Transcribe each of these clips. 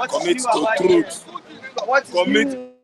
Commit to truth. Commit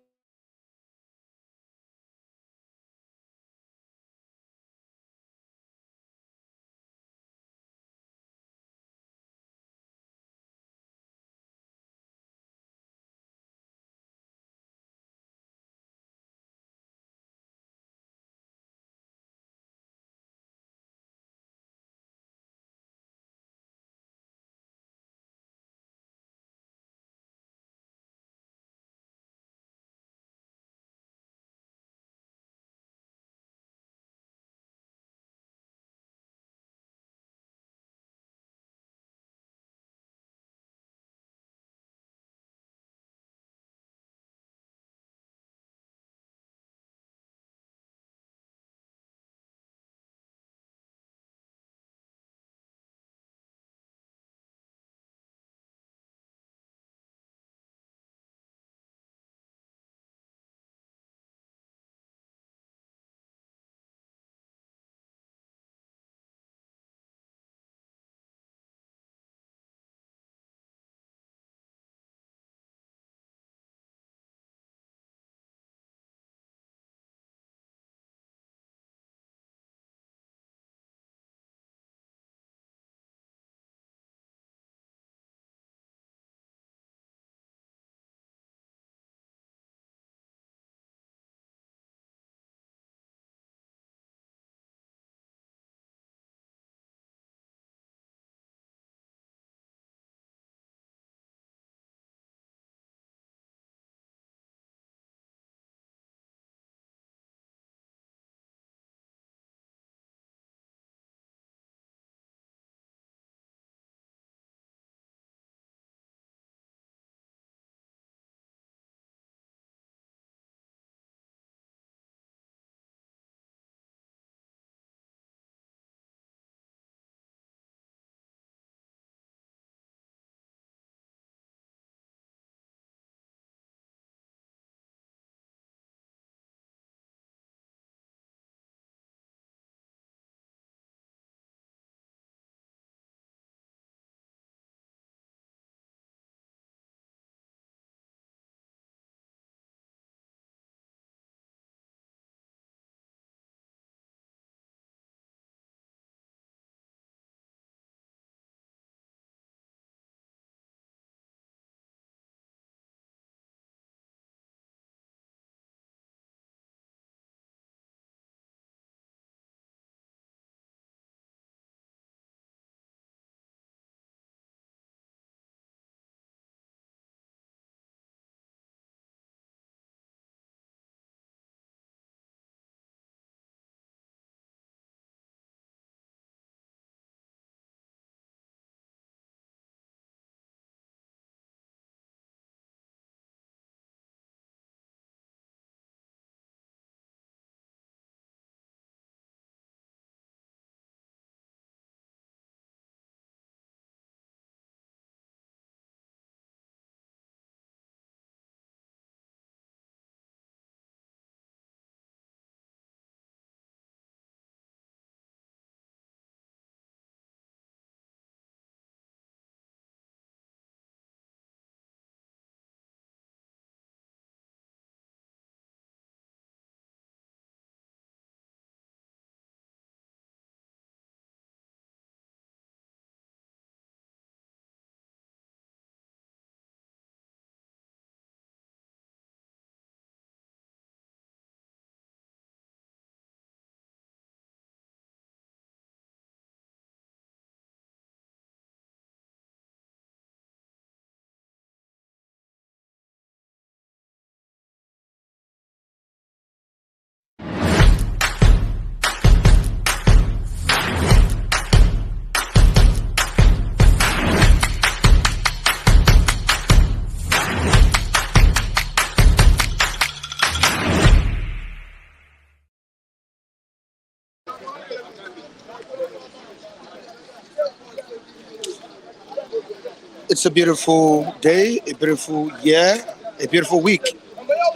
It's a beautiful day, a beautiful year, a beautiful week.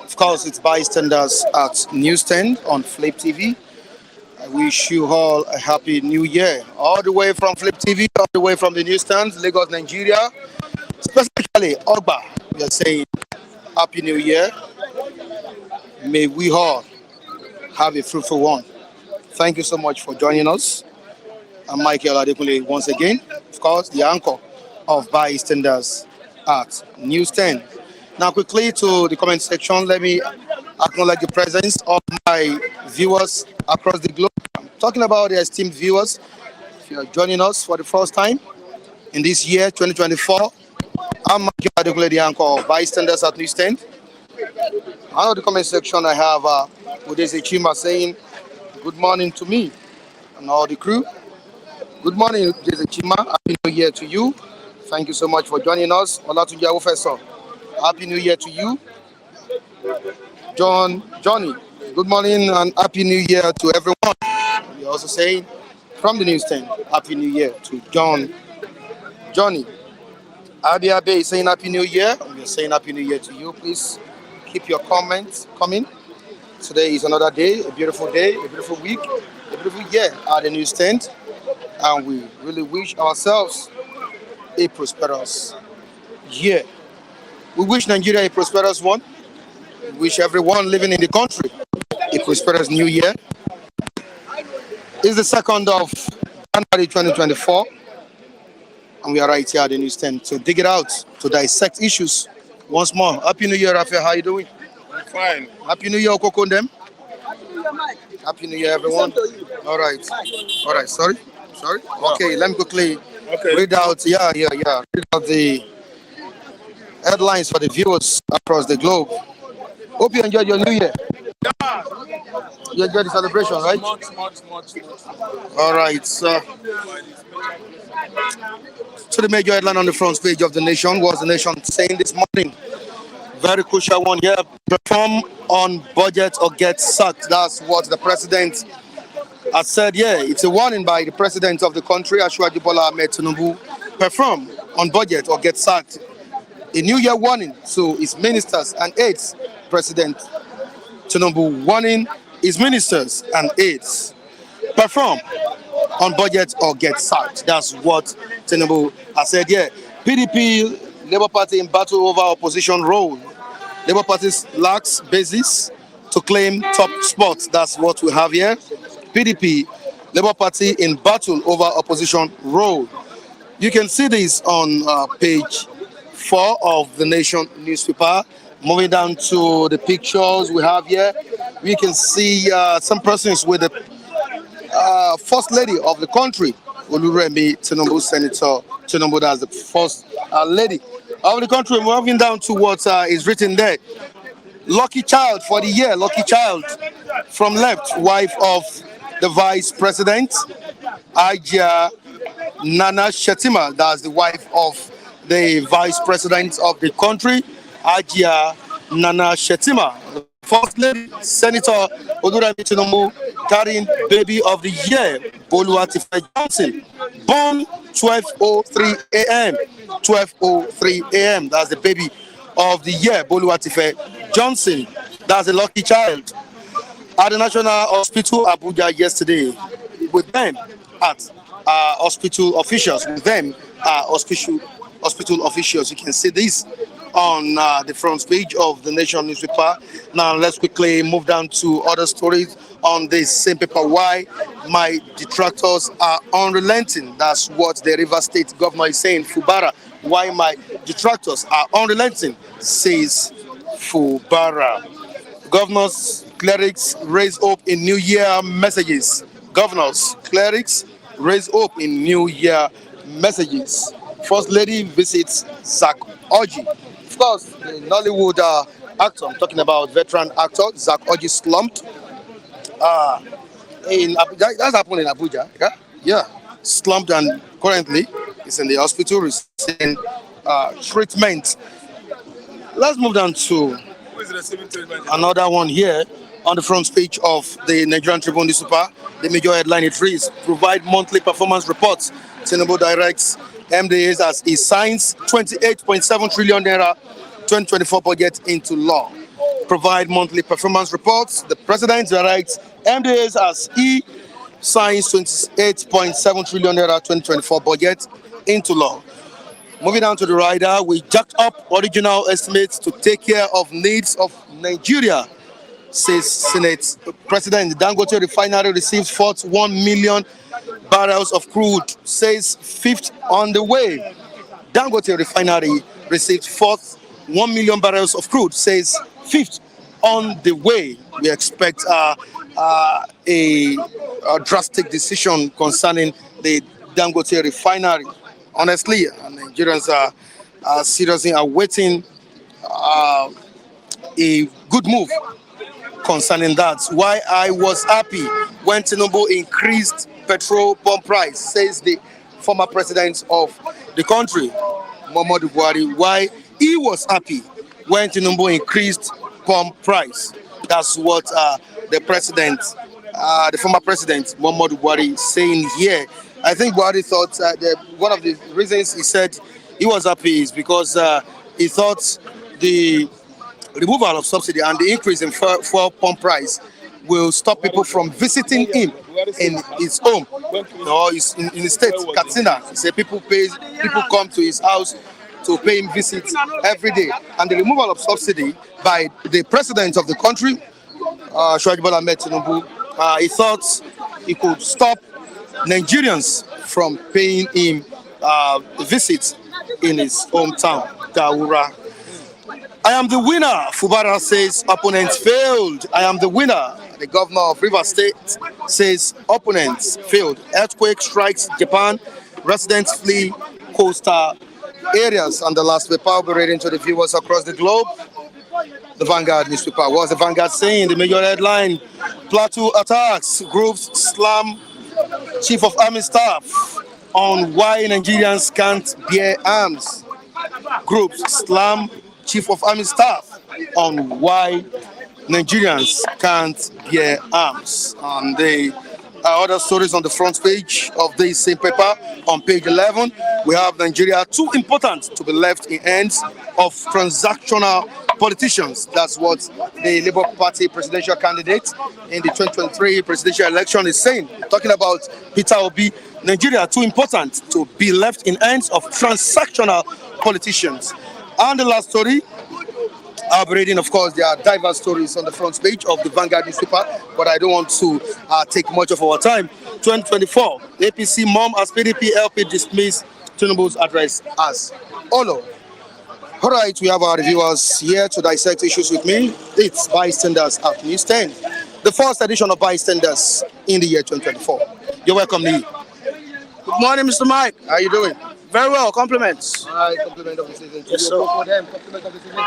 Of course, it's bystanders at Newsstand on Flip TV. I wish you all a happy new year. All the way from Flip TV, all the way from the Newsstand, Lagos, Nigeria. Specifically, Ogba, we are saying Happy New Year. May we all have a fruitful one. Thank you so much for joining us. I'm Michael Adekunle once again, of course, the anchor of Bystanders at News 10. Now, quickly to the comment section, let me acknowledge the presence of my viewers across the globe. I'm talking about the esteemed viewers. If you are joining us for the first time in this year, 2024, I'm Michael Adekunle, the anchor of Bystanders at News 10. Under the comment section, I have Udeze Chima saying, good morning to me and all the crew. Good morning, Udeze Chima. Happy New Year to you. Thank you so much for joining us. Olatunji Professor. Happy New Year to you. Johnny. Good morning and Happy New Year to everyone. We're also saying from the news stand, Happy New Year to Johnny. Adi Abe is saying Happy New Year. We're saying Happy New Year to you. Please keep your comments coming. Today is another day, a beautiful week, a beautiful year at the newsstand, and we really wish ourselves a prosperous year. We wish Nigeria a prosperous one. We wish everyone living in the country a prosperous new year. It's the 2nd of January 2024, and we are right here at the newsstand to dig it out, to dissect issues once more. Happy New Year, Rafael. How are you doing? I'm fine. Happy New Year, Okokondem. Happy New Year, everyone. All right. All right. Sorry. Okay, let me quickly read out. Read out the headlines for the viewers across the globe. Hope you enjoyed your New Year. You enjoyed the celebration, right? Much. All right. So, to the major headline on the front page of the Nation was the Nation saying this morning. Very crucial one here. Perform on budget or get sacked. That's what the president has said. Yeah, it's a warning by the president of the country, Ashwaji Bola Ahmed Tinubu. Perform on budget or get sacked. A New Year warning to his ministers and aides. President Tinubu warning his ministers and aides. Perform on budget or get sacked. That's what Tinubu has said. Yeah, PDP, Labour Party in battle over opposition role. Labour Party lacks basis to claim top spots. That's what we have here. PDP, Labour Party in battle over opposition role. You can see this on page 4 of the Nation newspaper. Moving down to the pictures we have here, we can see some persons with the First Lady of the country, Oluremi Tinubu, Senator Tinubu, that's the First Lady of the country. Moving down to what is written there. Lucky child for the year, lucky child from left, wife of the Vice President, Ajia Nana Shetima, that's the wife of the Vice President of the country, Ajia Nana Shetima. First Lady, Senator Oluremi Tinubu, carrying baby of the year, Boluwatife Johnson, born 12:03 a.m. 12:03 a.m. That's the baby of the year, Boluwatife Johnson. That's a lucky child. At the National Hospital Abuja yesterday, with them at hospital officials, hospital officials. You can see this on the front page of the Nation newspaper. Now let's quickly move down to other stories on this same paper. Why my detractors are unrelenting. That's what the River State governor is saying. Fubara. Why my detractors are unrelenting, says Fubara. Governors, clerics raise hope in New Year messages. Governors, clerics raise hope in New Year messages. First Lady visits Zach Oji. Of course, the Nollywood actor, I'm talking about veteran actor Zach Oji, slumped. That's happened in Abuja. Yeah, slumped, and currently is in the hospital receiving treatment. Let's move down to another one here on the front page of the Nigerian Tribune newspaper. The major headline it reads: provide monthly performance reports. Tinubu directs MDAs as he signs 28.7 trillion naira 2024 budget into law. Provide monthly performance reports. The president directs MDAs as he signs 28.7 trillion naira 2024 budget into law. Moving on to the rider, we jacked up original estimates to take care of needs of Nigeria, says Senate President. Dangote refinery receives fourth 1 million barrels of crude, says fifth on the way. Dangote refinery received fourth 1 million barrels of crude, says fifth on the way. We expect a drastic decision concerning the Dangote refinery. Honestly, Nigerians are seriously awaiting a good move concerning that. Why I was happy when Tinubu increased petrol pump price, says the former president of the country, Muhammadu Buhari. Why he was happy when Tinubu increased pump price. That's what the president, the former president, Muhammadu Buhari, is saying here. I think Buhari thought one of the reasons he said he was happy is because he thought the removal of subsidy and the increase in fuel pump price will stop people from visiting him in his home or in his state, Katsina. He said people come to his house to pay him visits every day. And the removal of subsidy by the president of the country, Ashwaji Bola Ahmed Tinubu, he thought he could stop Nigerians from paying him visits in his hometown, Daura. I am the winner, Fubara says opponents failed. I am the winner. The governor of Rivers State says opponents failed. Earthquake strikes Japan. Residents flee coastal areas. And the last paper I'll be reading to the viewers across the globe. The Vanguard newspaper. What's the Vanguard saying? The major headline: Plateau attacks. Groups slam Chief of Army Staff on why Nigerians can't bear arms. Groups slam Chief of Army Staff on why Nigerians can't bear arms. And the other stories on the front page of this same paper, on page 11, we have Nigeria too important to be left in hands of transactional politicians. That's what the Labour Party presidential candidate in the 2023 presidential election is saying, talking about Peter Obi. Nigeria too important to be left in hands of transactional politicians. And the last story, I'll be reading, of course, there are diverse stories on the front page of the Vanguard newspaper, but I don't want to take much of our time. 2024, APC mom as PDP LP dismissed Tinubu's address as Olo. All right, we have our reviewers here to dissect issues with me. It's Bystanders at News 10, the first edition of Bystanders in the year 2024. You're welcome, Lee. Good morning, Mr. Mike. How are you doing? Very well, compliments. All right, compliment of the season to Yes, you. sir. For them, compliment of the season to you.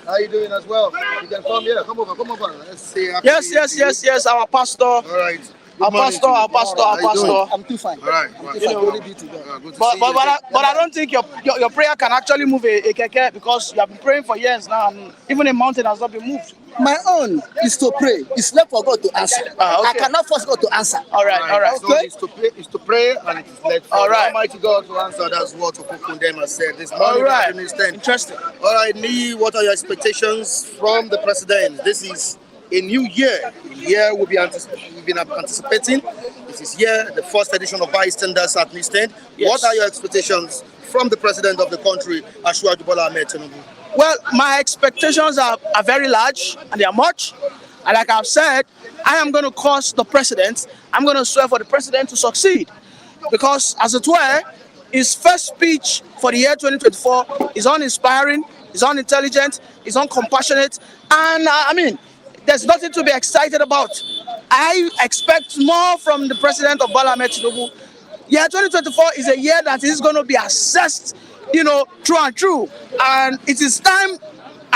How are you doing as well? You can come here. Come over. Let's say happy Yes, New Year to you. yes. Our pastor. All right. Good Our morning pastor, to you. our pastor, How our you doing? pastor. I'm too fine. All right. Good You know, be to God. Good to But see you. I don't think your prayer can actually move a keke, because you have been praying for years now, and even a mountain has not been moved. My own is to pray. It's left for God to answer. Okay. I cannot force God to answer. All right. So it's to pray and it is led for All right. Almighty God to answer. That's what Okukundem has said this All morning. right. At News 10. Interesting. All right, Lee, what are your expectations from the president? This is a new year. We've been anticipating. This is the first edition of Bystanders at News 10. Yes. What are your expectations from the president of the country, Ashwaji Bola Ahmed Tinubu? Well, my expectations are very large, and they are much. And like I've said, I am going to cause the president, I'm going to swear for the president to succeed. Because, as it were, his first speech for the year 2024 is uninspiring, is unintelligent, is uncompassionate, and there's nothing to be excited about. I expect more from the president of Bola Ahmed Tinubu. Year 2024 is a year that is going to be assessed, true and true. And it is time,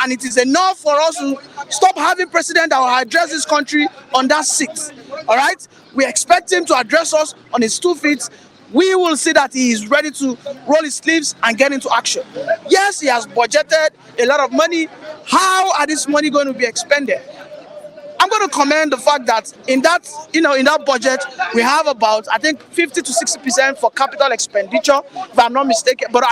and it is enough for us to stop having president that will address this country on that seat. All right? We expect him to address us on his 2 feet. We will see that he is ready to roll his sleeves and get into action. Yes, he has budgeted a lot of money. How are this money going to be expended? I'm going to commend the fact that in that budget, we have about, I think, 50 to 60% for capital expenditure, if I'm not mistaken. But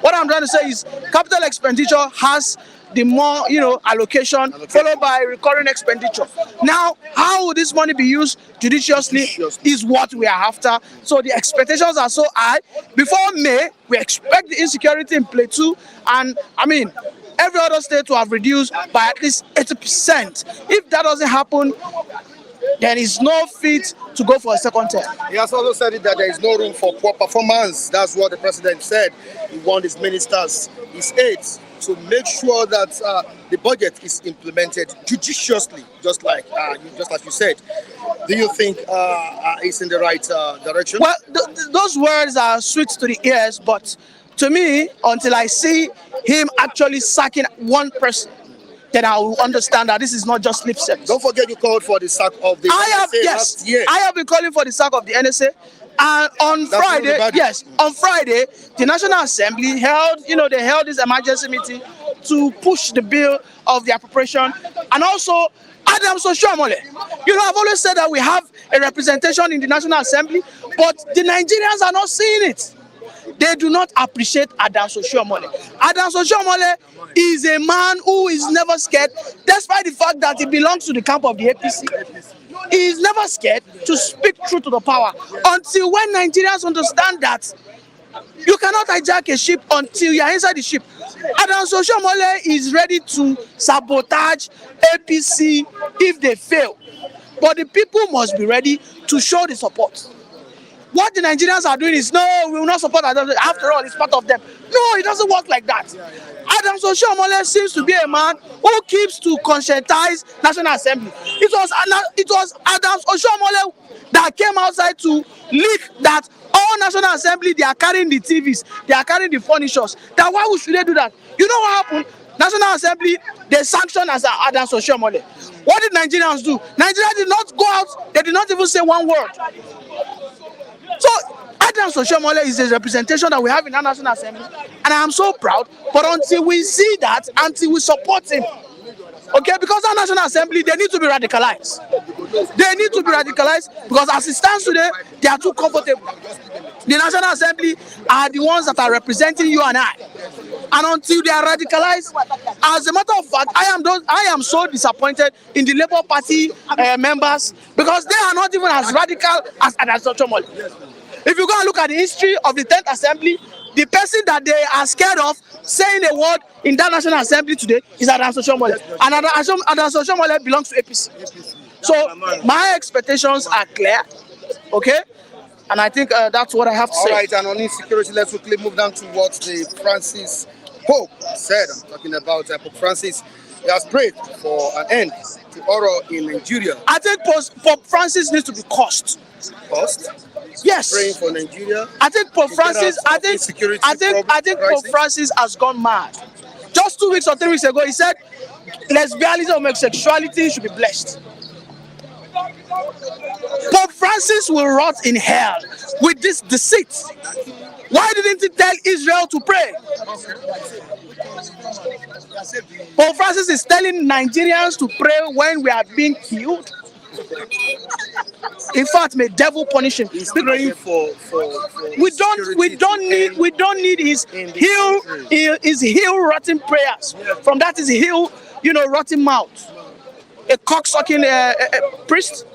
what I'm trying to say is capital expenditure has the more, allocation, followed by recurring expenditure. Now, how will this money be used judiciously is what we are after. So the expectations are so high. Before May, we expect the insecurity in Plateau, and every other state to have reduced by at least 80%. If that doesn't happen, there is no fit to go for a second term. He has also said that there is no room for poor performance. That's what the president said. He warned his ministers, his aides, to make sure that the budget is implemented judiciously, just like you said. Do you think it's in the right direction? Well, those words are sweet to the ears, but to me, until I see him actually sacking one person, then I will understand that this is not just lip service. Don't forget you called for the sack of the NSA last year. I have been calling for the sack of the NSA. And on Friday, the National Assembly held this emergency meeting to push the bill of the appropriation, and also Adams Oshiomhole. I've always said that we have a representation in the National Assembly, but the Nigerians are not seeing it. They do not appreciate Adams Oshiomhole. Adams Oshiomhole is a man who is never scared, despite the fact that he belongs to the camp of the APC. He is never scared to speak truth to the power, until when Nigerians understand that you cannot hijack a ship until you are inside the ship. Adams Oshiomhole is ready to sabotage APC if they fail, but the people must be ready to show the support. What the Nigerians are doing is, no, we will not support Adams. After all, it's part of them. No, it doesn't work like that. Adams Oshiomhole seems to be a man who keeps to conscientize National Assembly. It was Adams Oshiomhole that came outside to leak that all National Assembly, they are carrying the TVs, they are carrying the furnitures. That why should they do that? You know what happened? National Assembly, they sanctioned as Adams Oshiomhole. What did Nigerians do? Nigeria did not go out, they did not even say one word. So Adams Oshiomhole is the representation that we have in our National Assembly, and I am so proud. But until we see that, until we support him, okay, because our National Assembly, they need to be radicalized. They need to be radicalized because as it stands today, they are too comfortable. The National Assembly are the ones that are representing you and I. And until they are radicalized, as a matter of fact, I am so disappointed in the Labour Party members, because they are not even as radical as Adams Oshiomhole. If you go and look at the history of the 10th Assembly, the person that they are scared of saying a word in that National Assembly today is Adams Oshiomhole. And Adams Oshiomhole belongs to APC. So my expectations are clear, okay? And I think that's what I have to say. All right, and on insecurity, let's quickly move down to what the Francis Pope said. I'm talking about Pope Francis. He has prayed for an end to horror in Nigeria. I think Pope Francis needs to be cursed. Cursed? Yes. Praying for Nigeria. I think Pope Francis. I think Pope Francis has gone mad. Just 2 weeks or 3 weeks ago, he said lesbianism or homosexuality should be blessed. Pope Francis will rot in hell with this deceit. Why didn't he tell Israel to pray? Pope Francis is telling Nigerians to pray when we are being killed. In fact, may devil punish him. He's praying for we don't need his heel rotten prayers. From that is heel, rotten mouth. A cocksucking priest.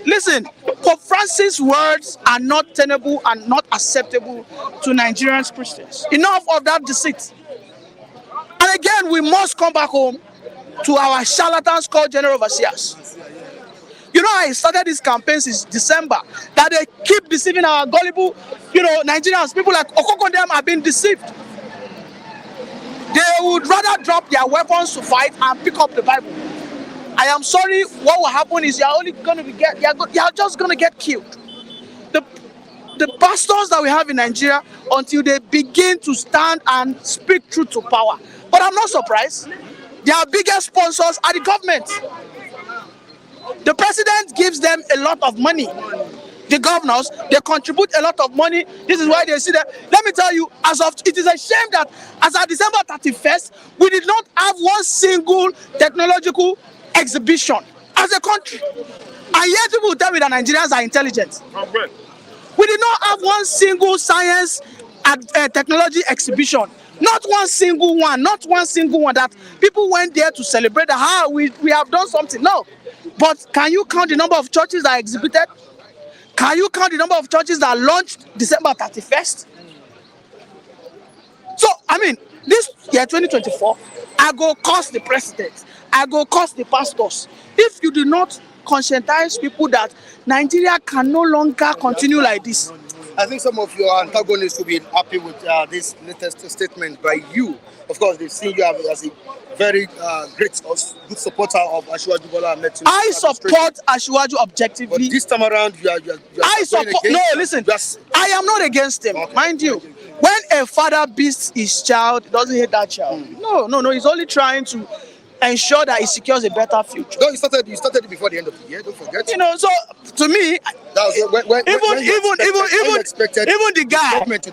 Listen, Pope Francis' words are not tenable and not acceptable to Nigerian Christians. Enough of that deceit. And again, we must come back home to our charlatans called general overseers. I started this campaign since December, that they keep deceiving our gullible, Nigerians. People like Okokondem are being deceived. They would rather drop their weapons to fight and pick up the Bible. I am sorry, what will happen is you're just going to get killed. The pastors that we have in Nigeria, until they begin to stand and speak truth to power. But I'm not surprised. Their biggest sponsors are the government. The president gives them a lot of money. The governors, they contribute a lot of money. This is why they see that. Let me tell you, it is a shame that as of December 31st, we did not have one single technological exhibition as a country. And yet people will tell me that Nigerians are intelligent. We did not have one single science and technology exhibition. Not one single one, not one single one that people went there to celebrate that we have done something. No. But can you count the number of churches that exhibited? Can you count the number of churches that launched December 31st? So, I mean, this year 2024, I go cost the president, I go cost the pastors. If you do not conscientize people that Nigeria can no longer continue like this. I think some of your antagonists will be happy with this latest statement by you. Of course, they've seen you as a very great, good supporter of Asiwaju Bola Ahmed Tinubu. I support Asiwaju objectively. But this time around, you are I support. No, listen. I am not against him, okay. Mind you. When a father beats his child, he doesn't hate that child. No. He's only trying to ensure that he secures a better future. No, you started it before the end of the year. Don't forget. So to me, even the guy government to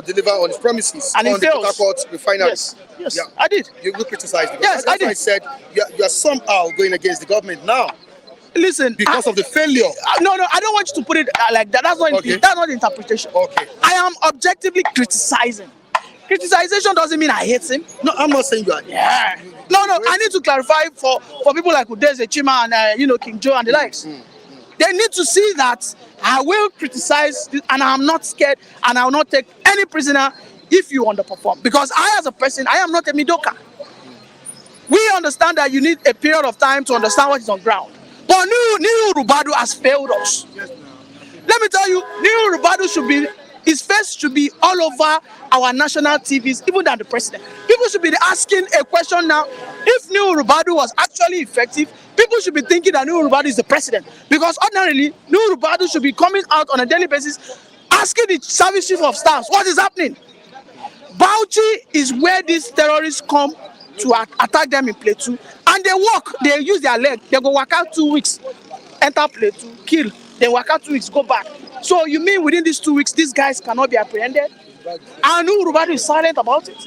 deliver on his promises and on the Port Harcourt refinery. Yes, yeah. I did. You criticized it. Yes, I did. I said you are somehow going against the government now. Listen, because of the failure. No, I don't want you to put it like that. That's not okay. That's not interpretation. Okay. I am objectively criticizing. Criticization doesn't mean I hate him. No, I'm not saying you are. Yeah. No. I need to clarify for people like Udeze Chima and King Joe and the likes. They need to see that I will criticize and I'm not scared and I will not take any prisoner if you underperform. Because I, as a person, I am not a mediocre. We understand that you need a period of time to understand what is on ground. But New Rubadu has failed us. Let me tell you, New Rubadu his face should be all over our national TVs, even than the president. People should be asking a question now. If New Rubadu was actually effective, people should be thinking that New Rubadu is the president. Because ordinarily, New Rubadu should be coming out on a daily basis, asking the service chief of staff, what is happening? Bauchi is where these terrorists come to attack them in Plateau. And they use their leg. They go work out 2 weeks, enter Plateau, kill. Then work out 2 weeks, go back. So you mean within these 2 weeks, these guys cannot be apprehended? And Nuhu Rubadu is silent about it.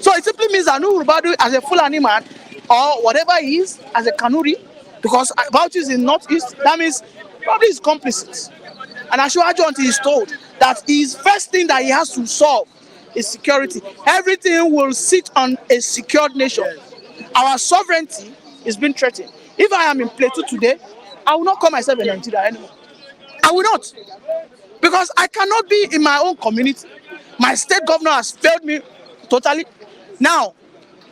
So it simply means that Nuhu Rubadu, as a Fulani man, or whatever he is, as a Kanuri, because Bauchi is in Northeast, that means probably he's complicit. And Asiwaju, until he's told that his first thing that he has to solve is security. Everything will sit on a secured nation. Our sovereignty is being threatened. If I am in Plateau today, I will not call myself a Nigerian anymore. I will not. Because I cannot be in my own community. My state governor has failed me totally. Now,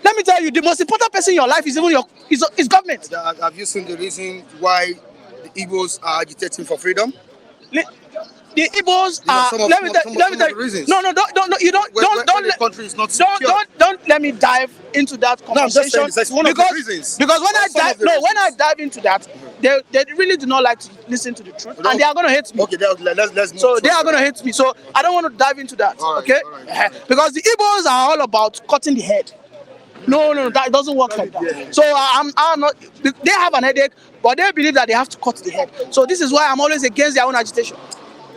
let me tell you, the most important person in your life is even is government. Have you seen the reason why the Igbos are agitating for freedom? The Igbos are. Let me tell you. No, don't. You don't. The country is not secure. Don't let me dive into that conversation. No, I'm just saying it's one of the reasons. Because when I dive into that, they really do not like to listen to the truth, and they are going to hate me. Okay, let's move. So they are going to hate me. So I don't want to dive into that. All right, okay? All right. Because the Igbos are all about cutting the head. No, that doesn't work like that. So I'm not. They have an headache, but they believe that they have to cut the head. So this is why I'm always against their own agitation.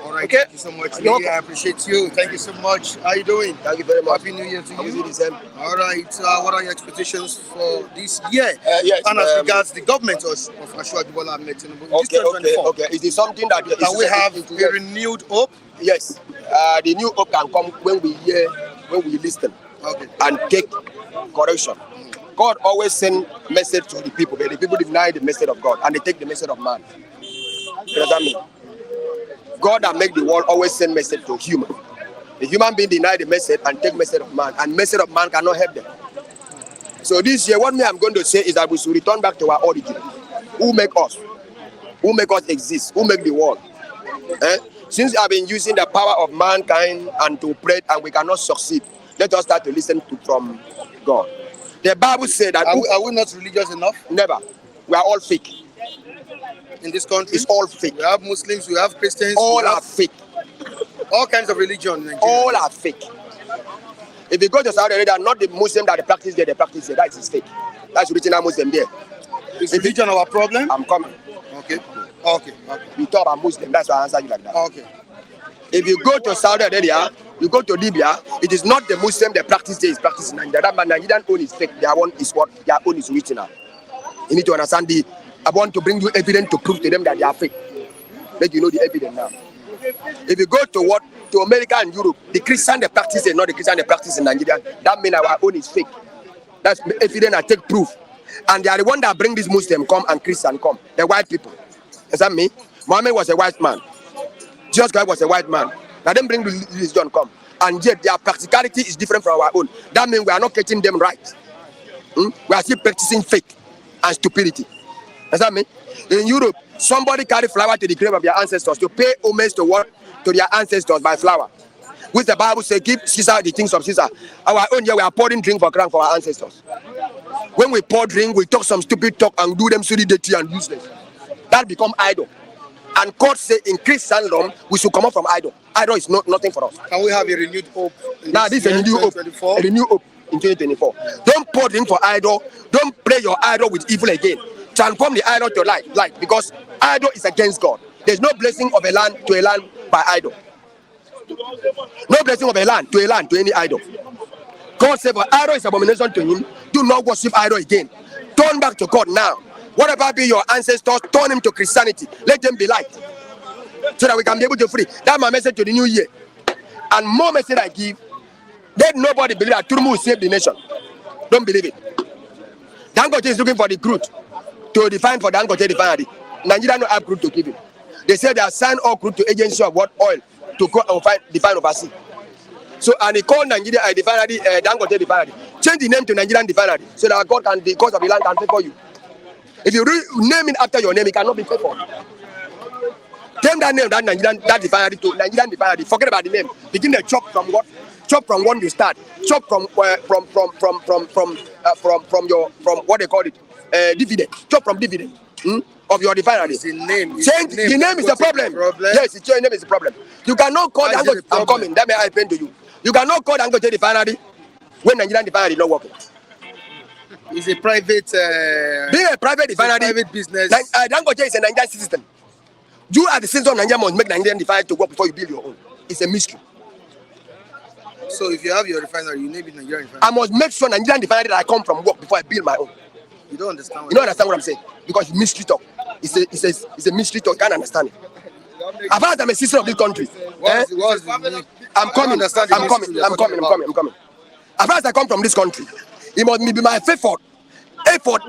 All right, okay? Thank you so much. I appreciate you. Thank you so much. How are you doing? Thank you very much. Happy New Year to you. All right. What are your expectations for this year? Yes, and as regards the government of Asiwaju Bola Ahmed Tinubu. Okay. Is it something that we have a renewed hope? Yes. The new hope can come when we listen and take correction. God always sends message to the people, but the people deny the message of God and they take the message of man. You know what I mean? God that make the world always send message to human. The human being deny the message and take message of man, and message of man cannot help them. So this year, what I'm going to say is that we should return back to our origin. Who make us? Who make us exist? Who make the world? Since I've been using the power of mankind and to pray and we cannot succeed, let us start to listen from God. The Bible said that... Are we not religious enough? Never. We are all fake. In this country? It's all fake. We have Muslims, we have Christians. All are fake. All kinds of religion in Nigeria. All are fake. If you go to Saudi Arabia, not the Muslim that they practice there, that is fake. That's original Muslim there. Is religion our problem? I'm coming. Okay. You talk about Muslim, that's why I answer you like that. Okay. If you go to Saudi Arabia, you go to Libya, it is not the Muslim that practice there is practicing Nigeria. That Nigerian own is fake. Their own is what their own is original. You need to understand I want to bring you evidence to prove to them that they are fake. Let you know the evidence now. If you go to what to America and Europe, the Christian they practice and not the Christian they practice in Nigeria, that means our own is fake. That's evident. I take proof. And they are the one that bring these Muslim come and Christian come, the white people. Is that me? Muhammad was a white man. Jesus Christ was a white man. Now them bring religion come. And yet their practicality is different from our own. That means we are not getting them right. We are still practicing fake and stupidity. Does that mean? In Europe, somebody carry flower to the grave of their ancestors to pay homage to what? To their ancestors by flower. Which the Bible says, give Caesar the things of Caesar. Our own here, we are pouring drink for crown for our ancestors. When we pour drink, we talk some stupid talk and do them silly dirty and useless. That become idol. And God say in Christian law, we should come out from idol. Idol is nothing for us. Can we have a renewed hope? Now this is a renewed hope. A renewed hope in 2024. Don't pour drink for idol. Don't play your idol with evil again. Transform the idol to light, because idol is against God. There's no blessing of a land to a land by idol. No blessing of a land to any idol. God said, for idol is abomination to him. Do not worship idol again. Turn back to God now. Whatever be your ancestors, turn them to Christianity. Let them be light, so that we can be able to free. That's my message to the new year. And more message I give. Let nobody believe that Tinubu will save the nation. Don't believe it. Dangote is looking for the crude to define for Dangote refinery. Nigeria no have crude to give him. They say they assign all crude to agency of what oil to go and define overseas. So and they call Nigeria a refinery, Dangote refinery. Change the name to Nigerian refinery so that God can, the cost of the land can pay for you. If you name it after your name, it cannot be paid for. Name that name, that Nigerian, that refinery to Nigerian refinery. Forget about the name. Begin to chop from what? Chop from when you start. Chop from what they call it, dividend. Chop from dividend of your refinery. The name. Change the name is the problem. Yes, the name is the problem. You cannot call Dangote. I'm coming. That may I explain to you. You cannot call Dangote refinery when Nigerian refinery is not working. It's a private. Being a private refinery, private business. Dangote is a Nigerian citizen. You as the citizen of Nigeria must make Nigerian refinery to work before you build your own. It's a mystery. So if you have your refinery, you name it Nigerian refinery. I must make sure Nigerian refinery that I come from work before I build my own. You don't understand. You don't understand what I'm saying, because it's mystery talk. It's a mystery talk. You can't understand it. As far as I'm a citizen of this country, I'm coming. As far as I come from this country, it must be my effort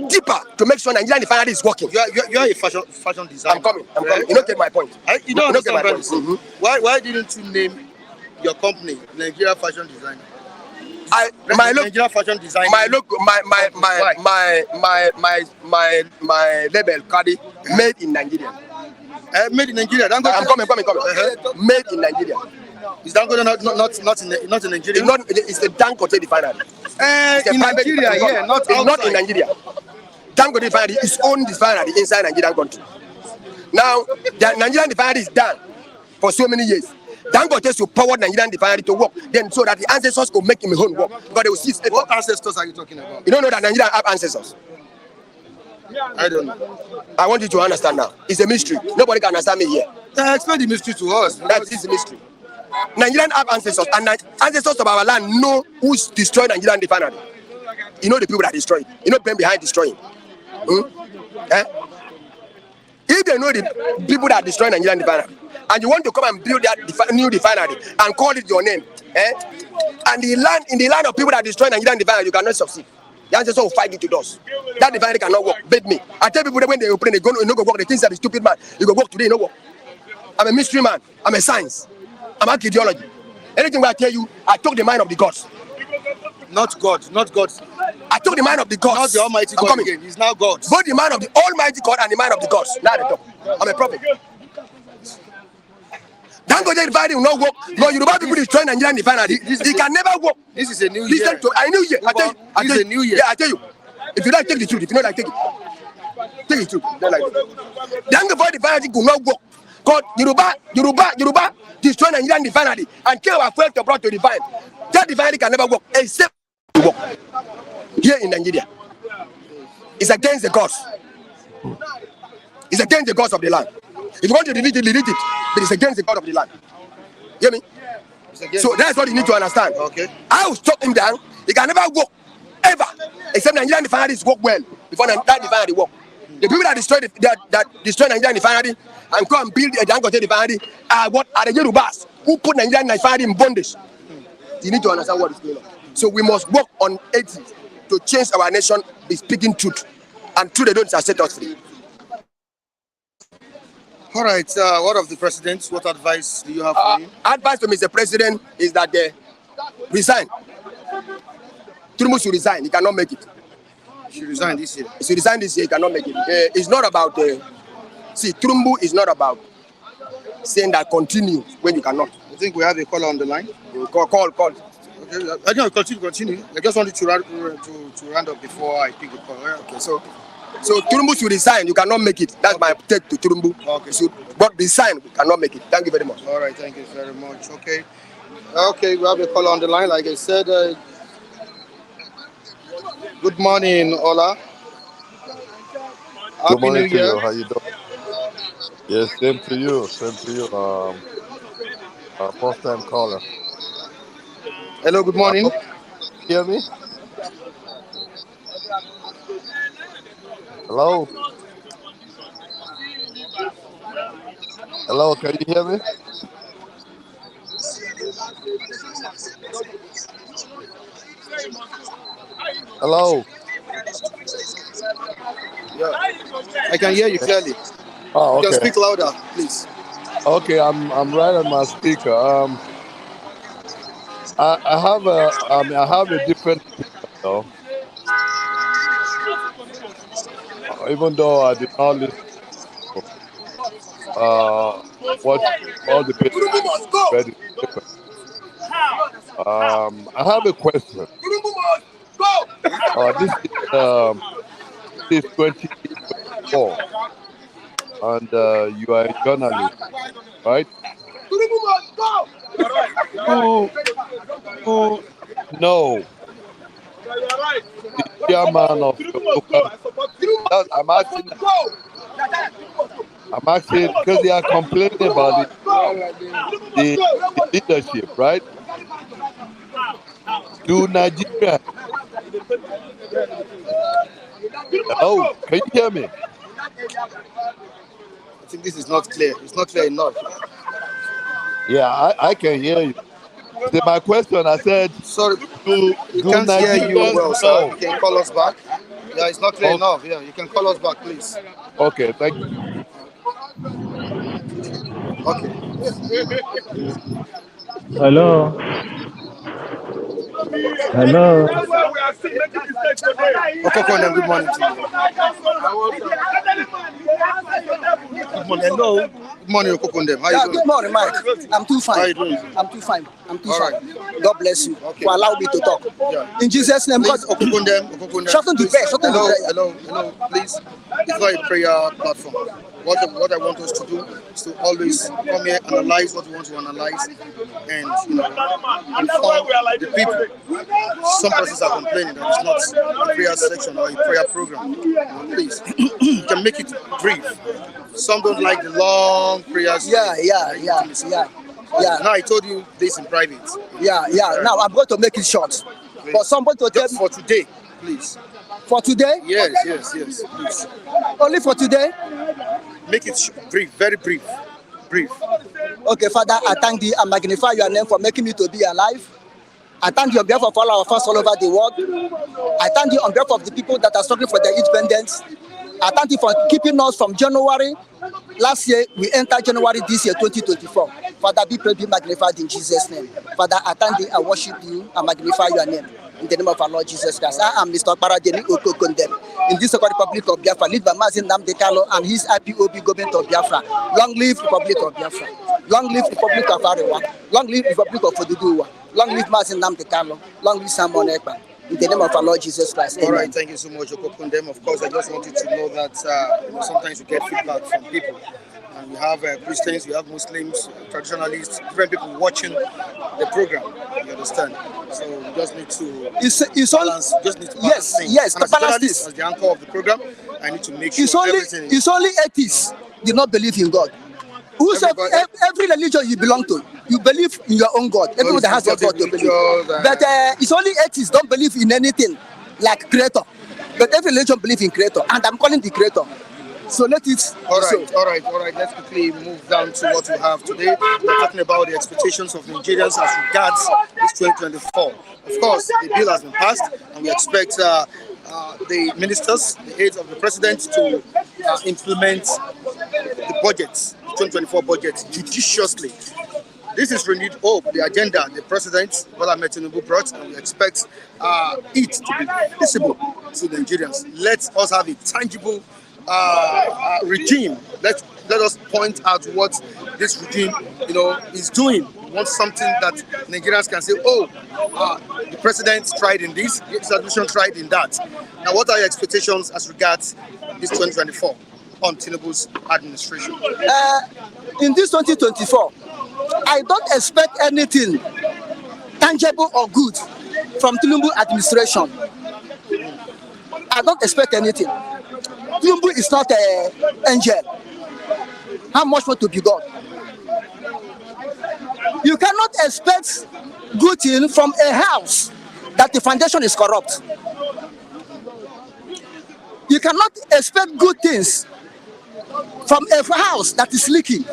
deeper to make sure Nigerian refinery is working. You are a fashion designer. I'm coming. You don't get my point. You don't understand my point. Why didn't you name your company Nigeria Fashion Design? Nigeria Fashion Design. My label carry made in Nigeria. Made in Nigeria. I'm coming. Made in Nigeria. Is Dangote not in Nigeria? It's a Dangote refinery. In Nigeria, yeah, not in Nigeria. Dangote refinery is own refinery inside Nigerian country. Now, the Nigerian refinery is done for so many years. Dangote should power Nigerian refinery to work, then so that the ancestors could make him own work. But they will see. What ancestors are you talking about? You don't know that Nigeria have ancestors. I don't know. I want you to understand now. It's a mystery. Nobody can understand me here. Explain the mystery to us. That is the mystery. Nigerian have ancestors, and ancestors of our land know who's destroyed Nigerian refinery. You know the people that destroy it. You know the people behind destroying. If they know the people that destroy Nigerian refinery, and you want to come and build that new refinery and call it your name, and in the land of people that destroy Nigerian refinery, you cannot succeed. The ancestors will fight you to dust. That refinery cannot work. Bet me. I tell people that when they open, they go work. They think that the stupid man. You go work today, no work. I'm a mystery man. I'm a science. I'm archaeology. Anything I tell you, I took the mind of the gods. Not God. I took the mind of the gods. Not the Almighty God again. He's now God. Both the mind of the Almighty God and the mind of the gods. Now they talk. I'm a prophet. Dangote refinery will not work. No, Yoruba people destroy Nigerian refinery. It can never work. This is a new year. Listen to I knew year. I tell you. This is a new year. Yeah, I tell you. If you like, take the truth. If you don't like, take it. Take the truth. Don't like it. Dangote refinery will not work. God, Yoruba destroy Nigerian refinery and kill our fuel to brought to refine. That refinery can never work except to work here in Nigeria. It's against the gods. It's against the gods of the land. If you want to delete it, but it's against the God of the land. You hear me? So that's what you need to understand. Okay. I will stop him down. He can never work ever, except Nigerian refineries work well before that refinery work. The people that destroy Nigerian refinery and come and build a Dangote refinery are the Yorubas who put Nigeria in bondage. You need to understand what is going on. So we must work on it to change our nation, be speaking truth. And truth, they don't set us free. All right, what of the president? What advice do you have for him? Advice to Mr. President is that they resign. Tinubu should resign. He cannot make it. He should resign this year. He should resign this year. He cannot make it. It's not about... see, Tinubu is not about saying that continue when you cannot. I think we have a caller on the line. Call. Okay, I don't continue. I just wanted to round up before I pick the call. Okay, so Tinubu should resign. You cannot make it. That's my take to Tinubu. Okay. But resign, we cannot make it. Thank you very much. All right, thank you very much. Okay, we have a caller on the line. Like I said, good morning, Ola. Good morning to you. How you doing? Yes, same to you. First time caller. Hello, good morning. Hear me? Hello? Hello, can you hear me? Hello? Yeah, I can hear you clearly. Oh, okay. You can speak louder, please. Okay, I'm right on my speaker. I have a different opinion, though. Even though I did not listen what all the people read in the paper. I have a question. This is 2024, and you are a journalist, right? Who know the chairman of the local? I'm asking because they are complaining about the leadership, right? Do Nigeria? Oh, can you hear me? I think this is not clear. It's not clear enough. Yeah, I can hear you. So my question, I said, sorry, we can't hear you well, sir. You can call us back. Yeah, it's not clear enough. Yeah, you can call us back, please. Okay, thank you. Okay. Hello. Okokone, good morning to you. Good morning. Hello. Good morning, Okokone. How are you doing? Good morning, Mike. I'm too fine. How are you doing? I'm too fine. All right. God bless you Okay. for allowing me to talk. Yeah. In Jesus' name, Please, God. Okokone. Shorten the prayer. Hello, please. It's not a prayer platform. What I want us to do is to always come here, analyze what we want to analyze, and inform the people. Some persons are complaining that it's not a prayer section or a prayer program. Please, you can make it brief. Some don't like the long prayers. Yeah. Now I told you this in private. Yeah. Now I'm going to make it short. Please. But somebody to tell Just me for today, please. for today. Yes, please. Only for today. Make it brief, very brief. Okay, Father, I thank thee and magnify your name for making me to be alive. I thank you on behalf of all our fans all over the world. I thank you on behalf of the people that are struggling for their independence. I thank you for keeping us from January. Last year, we entered January this year, 2024. Father, be praised, be magnified in Jesus' name. Father, I thank thee, I worship you, and magnify your name. In the name of our Lord Jesus Christ. I am Mr. Paradeni Okokondem. In this Republic of Biafra, led by Mazin Nnamdi Kanu and his IPOB government of Biafra. Long live Republic of Biafra. Long live Republic of Arewa. Long live Republic of Oduduwa. Long live Mazin Nnamdi Kanu. Long live Simon Ekpa. In the name of our Lord Jesus Christ. Amen. All right, thank you so much, Okokondem. Of course, I just want you to know that sometimes we get feedback from people. And we have Christians, we have Muslims, traditionalists, different people watching the program. You understand? So we just need to balance. Just need to balance things. Yes. And as Balance journalist, this. as the anchor of the program, I need to make sure everything. It's only atheists do not believe in God. Every religion you belong to, you believe in your own God. Everyone that has a God to believe. But it's only atheists don't believe in anything like creator. But every religion believes in creator, and I'm calling the creator. So let it. All be right, so. all right. Let's quickly move down to what we have today. We're talking about the expectations of Nigerians as regards this 2024. Of course, the bill has been passed, and we expect the ministers, the aides of the president, to implement the budget, 2024 budget, judiciously. This is renewed hope, the agenda the president, Bola Ahmed Tinubu, brought, and we expect it to be visible to the Nigerians. Let us have a tangible regime. Let us point out what this regime, is doing. We want something that Nigerians can say, oh, the president tried in this administration tried in that. Now, what are your expectations as regards this 2024 on Tinubu's administration? In this 2024, I don't expect anything tangible or good from Tinubu administration. I don't expect anything. Tinubu is not an angel. How much more to be God? You cannot expect good thing from a house that the foundation is corrupt. You cannot expect good things from a house that is leaking.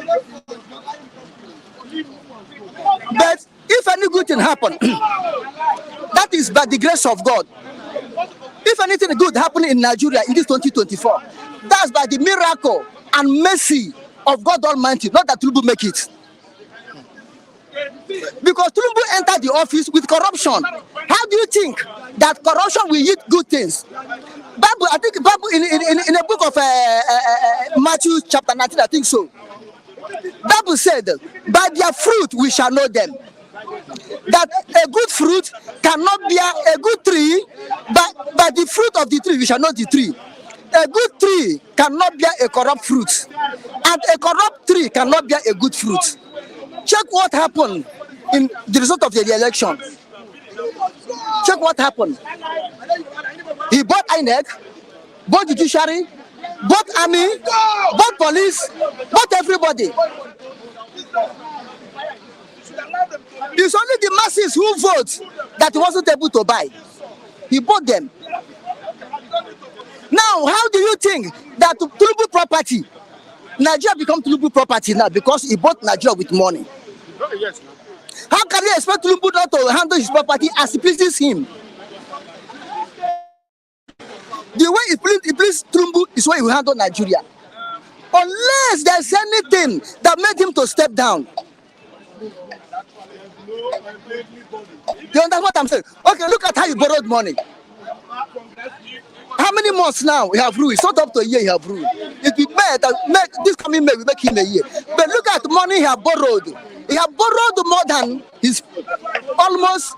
But if any good thing happen, that is by the grace of God. If anything good happen in Nigeria in this 2024, that's by the miracle and mercy of God Almighty, not that Tinubu make it. Because Tinubu entered the office with corruption. How do you think that corruption will yield good things? Bible, I think Bible in a book of Matthew chapter 19, I think so. Bible said, by their fruit we shall know them. That a good fruit cannot bear a good tree, but by the fruit of the tree we shall know the tree. A good tree cannot bear a corrupt fruit, and a corrupt tree cannot bear a good fruit. Check what happened in the result of the election. Check what happened. He bought INEC, bought judiciary, bought army, bought police, bought everybody. It's only the masses who vote that he wasn't able to buy. He bought them. Now, how do you think that Tinubu property, Nigeria become Tinubu property now because he bought Nigeria with money? How can you expect Tinubu not to handle his property as it pleases him? The way it pleases Tinubu is why he will handle Nigeria. Unless there's anything that made him to step down. You understand what I'm saying? Okay, look at how he borrowed money. How many months now we have ruled? It's not up to a year he have ruled. It will make this coming May, we make him a year. But look at the money he have borrowed. He have borrowed more than his almost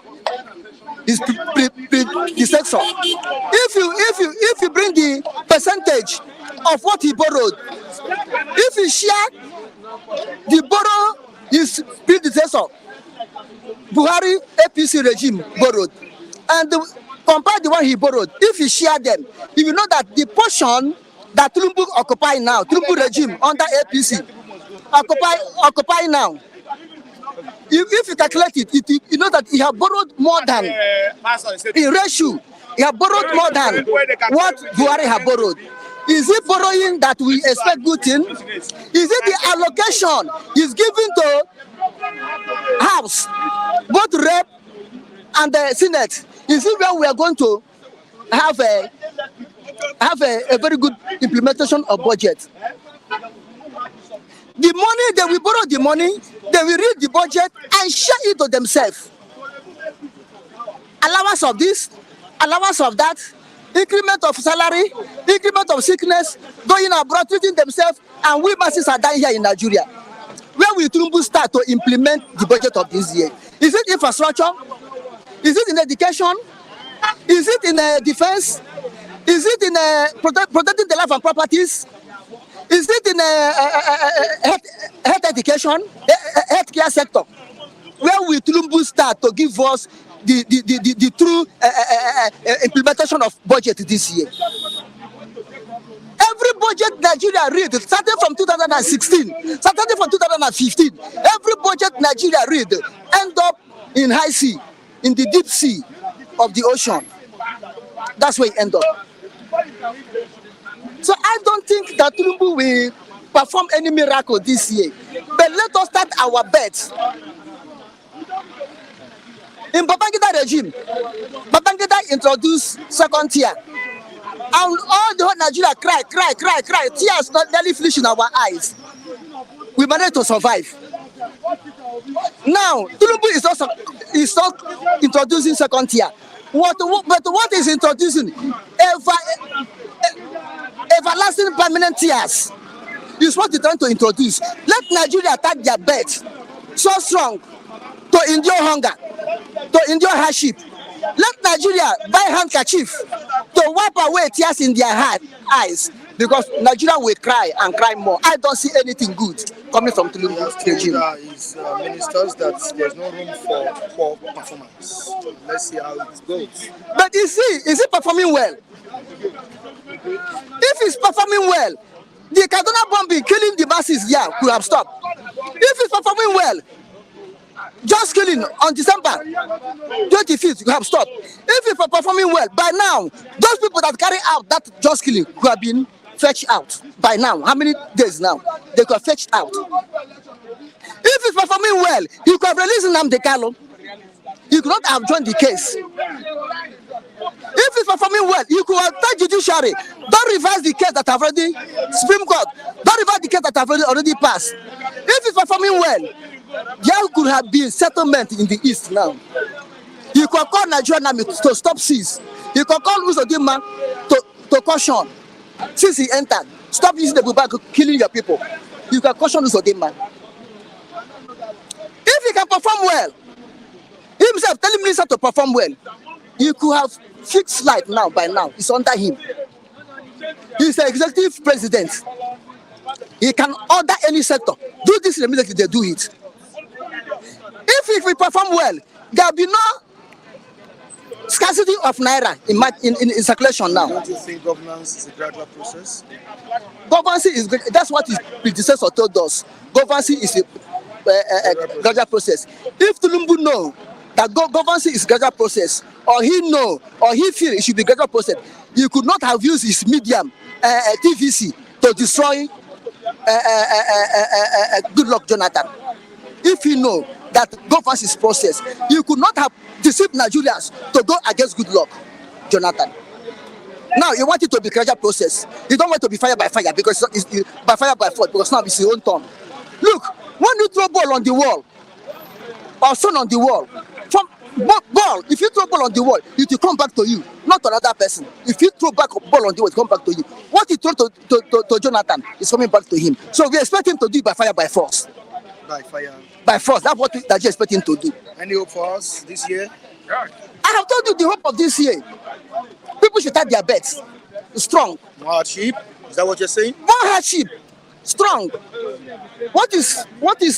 his predecessor. If you bring the percentage of what he borrowed, if you share the borrow his predecessor, Buhari APC regime borrowed, and compare the one he borrowed, if you share them, you will know that the portion that Tinubu occupy now, Tinubu regime under APC occupy now, if you calculate it, you know that he have borrowed more than, in ratio, he have borrowed more than what Buhari have borrowed. Is it borrowing that we expect good thing? Is it the allocation is given to House, both Rep and the Senate? Is it where we are going to have a very good implementation of budget? The money, they will borrow the money, they will read the budget and share it to themselves. Allowance of this, allowance of that, increment of salary, increment of sickness, going abroad, treating themselves, and we masses are dying here in Nigeria. Where will Tinubu start to implement the budget of this year? Is it infrastructure? Is it in education? Is it in defense? Is it in protecting the life and properties? Is it in health education, healthcare sector? Where will Tinubu start to give us the true implementation of budget this year? Every budget Nigeria read, starting from 2016, starting from 2015, every budget Nigeria read end up in high sea, in the deep sea of the ocean. That's where it end up. So I don't think that Tinubu will perform any miracle this year. But let us start our bets. In Babangida regime, Babangida introduced second tier. And all the whole Nigeria cry. Tears not nearly flesh in our eyes. We managed to survive. Now, Tinubu is not introducing second tier. But what is introducing? Everlasting permanent tiers is what they're trying to introduce. Let Nigeria attack their beds so strong to endure hunger, to endure hardship. Let Nigeria buy handkerchief to wipe away tears in their eyes, because Nigeria will cry and cry more. I don't see anything good coming from Tinubu's regime. His ministers that there's no room for poor performance. Let's see how it goes. But is he performing well? If he's performing well, the Kaduna bombing killing the masses there could have stopped. If he's performing well, just killing on December 25th could have stopped. If he's performing well, by now, those people that carry out that just killing could have been fetched out. By now, how many days now? They could have fetched out. If he's performing well, he could have released Nnamdi Kanu. He could not have joined the case. If he's performing well, you could have told judiciary, don't revise the case that have already, Supreme Court, don't revise the case that have already passed. If he's performing well, there could have been settlement in the East now. You could call Nigerian army to stop seize. You could call Uzodinma to caution. Since he entered, stop using the Bubak killing your people. You can caution Uzodinma. If he can perform well, himself telling minister to perform well, he could have fixed light now. By now, it's under him. He's the executive president. He can order any sector. Do this immediately, they do it. If we perform well, there'll be no scarcity of naira in circulation now. Don't you think governance is a gradual process? Governance is good. That's what his predecessor told us. Governance is a gradual process. If Tinubu know that governance is a gradual process, or he feel it should be a gradual process, he could not have used his medium, TVC, to destroy good luck Jonathan. If he know that governance is process, you could not have deceived Nigerians to go against good luck Jonathan. Now you want it to be gradual process. You don't want to be fire by fire, because it's by fire by force, because now it's your own turn. Look, when you throw ball on the wall or stone on the wall, from ball, if you throw ball on the wall, it will come back to you, not to another person. If you throw back ball on the wall, it will come back to you. What he threw to Jonathan is coming back to him. So we expect him to do it by fire by force. By fire. By force, that's what that you expect him to do. Any hope for us this year? I have told you the hope of this year. People should take their bets. Strong. More hardship? Is that what you're saying? More hardship. Strong. What is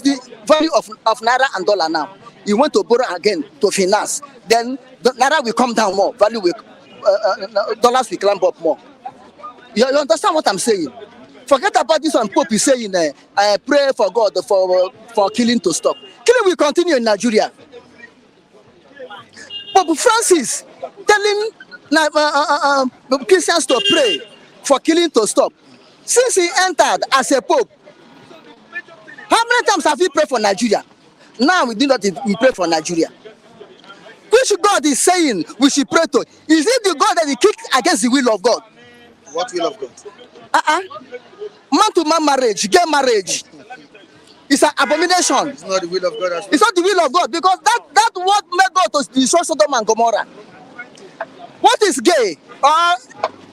the value of naira and dollar now? You want to borrow again to finance, then the naira will come down more. Value will dollars will climb up more. You understand what I'm saying? Forget about this one. Pope is saying, I pray for God for killing to stop. Killing will continue in Nigeria. Pope Francis telling Christians to pray for killing to stop. Since he entered as a pope, how many times have we prayed for Nigeria? Now we pray for Nigeria. Which God is saying we should pray to? Is it the God that he kicked against the will of God? What will of God? Man-to-man marriage, gay marriage, it's an abomination. It's not the will of God as well. It's not the will of God, because that what made God to destroy Sodom and Gomorrah. What is gay or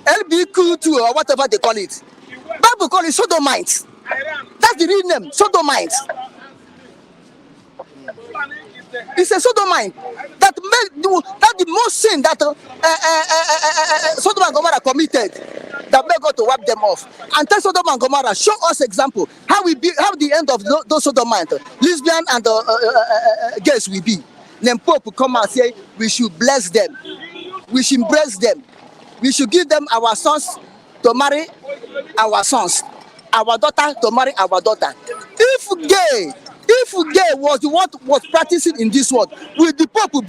LBQ2 or whatever they call it? Bible call it sodomites. That's the real name, sodomites. It's a sodomite that the most sin that Sodom and Gomorrah committed, that made God to wipe them off. And tell Sodom and Gomorrah, show us example how the end of those sodomites, lesbian and gays will be. Then Pope come and say we should bless them, we should embrace them, we should give them our sons to marry our sons, our daughter to marry our daughter. If gay was what was practicing in this world, will the Pope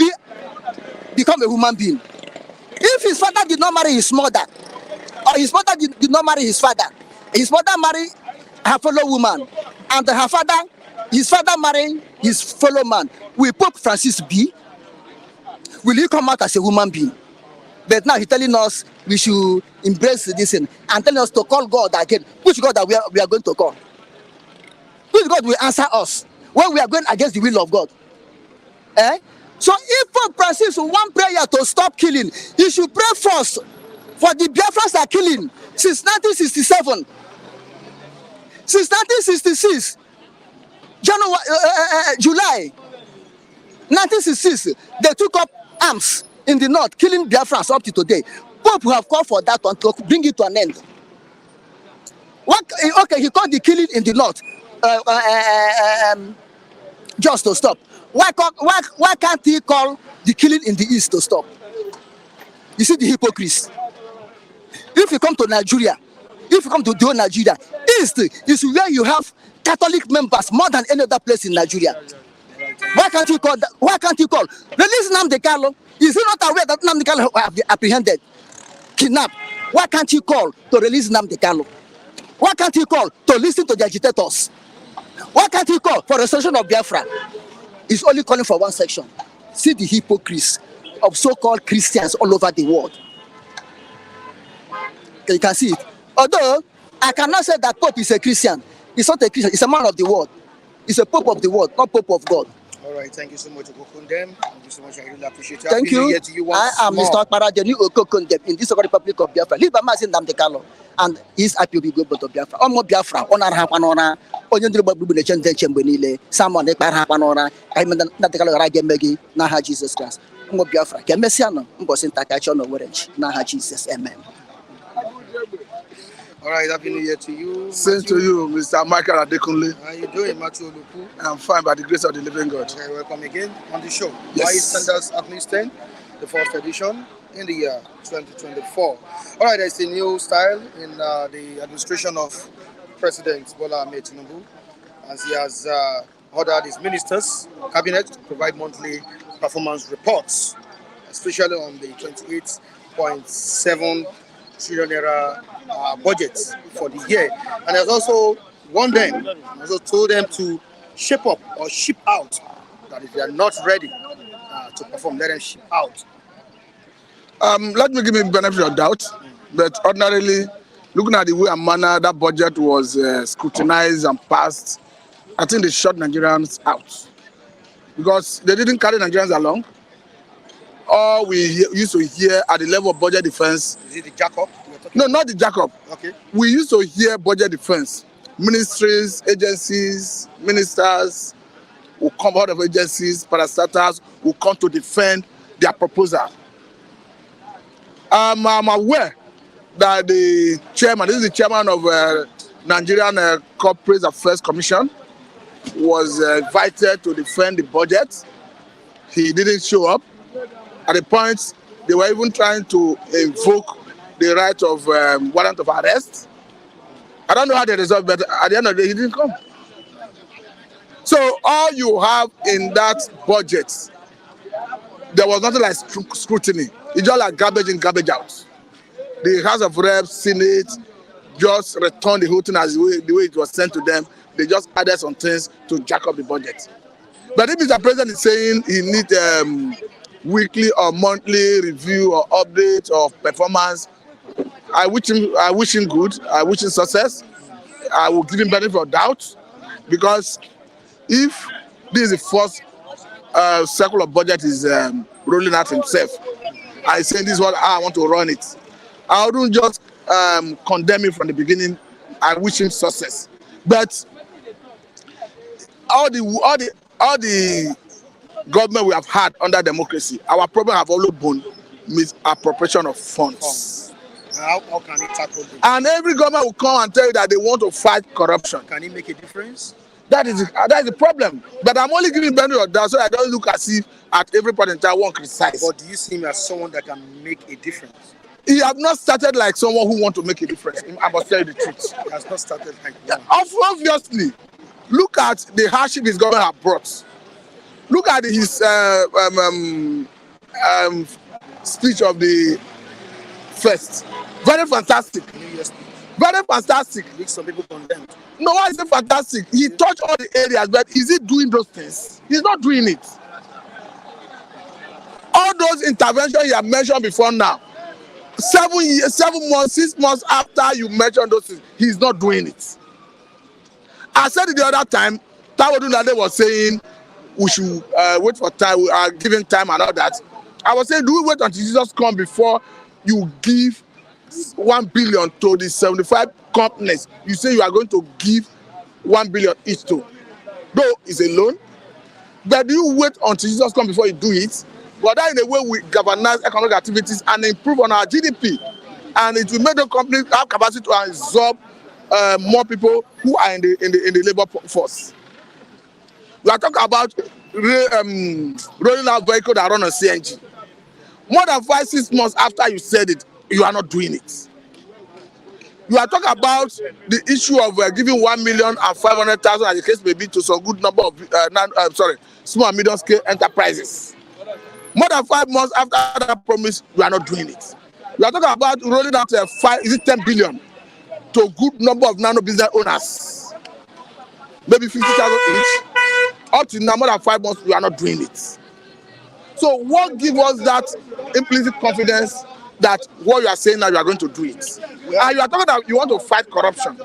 become a human being? If his father did not marry his mother, Or his mother did not marry his father. His mother married her fellow woman, and his father married his fellow man. Will Pope Francis be? Will he come out as a woman being? But now he's telling us we should embrace this thing and telling us to call God again. Which God that we are going to call? Which God will answer us when we are going against the will of God? Eh? So if Pope Francis want prayer to stop killing, he should pray first for the Biafrans are killing since 1967, since 1966, July 1966, they took up arms in the north, killing Biafrans up to today. Pope have called for that one to bring it to an end. Okay, he called the killing in the north just to stop. Why can't he call the killing in the east to stop? You see the hypocrites. If you come to Nigeria, if you come to the whole Nigeria, east is where you have Catholic members more than any other place in Nigeria. Why can't you call that? Why can't you call? Release Nnamdi Kanu. Is he not aware that Nnamdi Kanu have been apprehended, kidnapped? Why can't you call to release Nnamdi Kanu? Why can't you call to listen to the agitators? Why can't you call for restoration of Biafra? He's only calling for one section. See the hypocrites of so-called Christians all over the world. Okay, you can see it. Although I cannot say that Pope is a Christian. He's not a Christian. He's a man of the world. He's a Pope of the world, not Pope of God. All right, thank you so much, Okokundem. Thank you so much. I really appreciate you. Thank you. I am Mr. Paradeni Okokundem in this Republic of Biafra. Live by Mazin Nnamdi Kanu and his IPOB government of Biafra. Omo Biafra, Onar Hapanora, Onyendu Babu Nation Chembenile, Samuel Ekar Hapanora, I mean Nnamdi Kanu Ragemegi, Naha Jesus Christ. Omo Biafra, Kemesiano, Mbosin Takachono Orange, Naha Jesus, Amen. All right, happy New Year to you. Same to you, Mr. Michael Adekunle. How are you doing, Matthew Oluku? I'm fine by the grace of the living God. Okay, welcome again on the show. Yes. Why Sanders at least 10, the first edition in the year 2024. All right, there's a new style in the administration of President Bola Ahmed Tinubu, as he has ordered his ministers, cabinet, to provide monthly performance reports, especially on the 28.7 trillion naira budget for the year, and has also warned them, also told them to shape up or ship out, that if they are not ready to perform, let them ship out. Let me give him benefit of doubt, but ordinarily, looking at the way and manner that budget was scrutinized and passed, I think they shut Nigerians out because they didn't carry Nigerians along. All we used to hear at the level of budget defense. Is it the Jacob? No, not the Jacob. Okay. We used to hear budget defense. Ministries, agencies, ministers will come out of agencies, parastatals will come to defend their proposal. I'm aware that the chairman, this is the chairman of Nigerian Corporate Affairs Commission, was invited to defend the budget. He didn't show up. At the point, they were even trying to invoke the right of warrant of arrest. I don't know how they resolved, but at the end of the day, he didn't come. So all you have in that budget, there was nothing like scrutiny. It's just like garbage in, garbage out. The House of Reps, Senate, just returned the whole thing as the way it was sent to them. They just added some things to jack up the budget. But if Mr. President is saying he needs weekly or monthly review or update of performance, I wish him good. I wish him success. I will give him benefit of doubt, because if this is the first circle of budget is rolling out himself, I say this is what I want to run it, I wouldn't just condemn him from the beginning. I wish him success. But all the government we have had under democracy, our problem have always been misappropriation of funds. How can he tackle this? And every government will come and tell you that they want to fight corruption. Can he make a difference? That is the problem. But I'm only giving benefit of that so I don't look as if at every point in time one criticize. But do you see him as someone that can make a difference? He have not started like someone who want to make a difference. I must tell you the truth. He has not started like Yeah, that. obviously, look at the hardship his government have brought. Look at his speech of the first. Very fantastic. Very fantastic. Which some people condemned. No, why is it fantastic? He touched all the areas, but is he doing those things? He's not doing it. All those interventions you have mentioned before now, 7 years, 7 months, 6 months after you mentioned those things, he's not doing it. I said it the other time, Tawadunade was saying we should wait for time, we are giving time and all that. I was saying, do we wait until Jesus comes before you give 1 billion to the 75 companies you say you are going to give 1 billion each to? Though it's a loan, but do you wait until Jesus comes before you do it? But that in a way we galvanize economic activities and improve on our GDP, and it will make the companies have capacity to absorb more people who are in the labor force. We are talking about rolling out vehicles that run on CNG. More than 5-6 months after you said it, you are not doing it. You are talking about the issue of giving 1,500,000, as the case may be, to some good number of small and medium scale enterprises. More than 5 months after that promise, you are not doing it. You are talking about rolling out 10 billion to a good number of nano business owners, maybe 50,000 each. Up to now, more than 5 months, you are not doing it. So what gives us that implicit confidence that what you are saying now, you are going to do it? And you are talking about you want to fight corruption.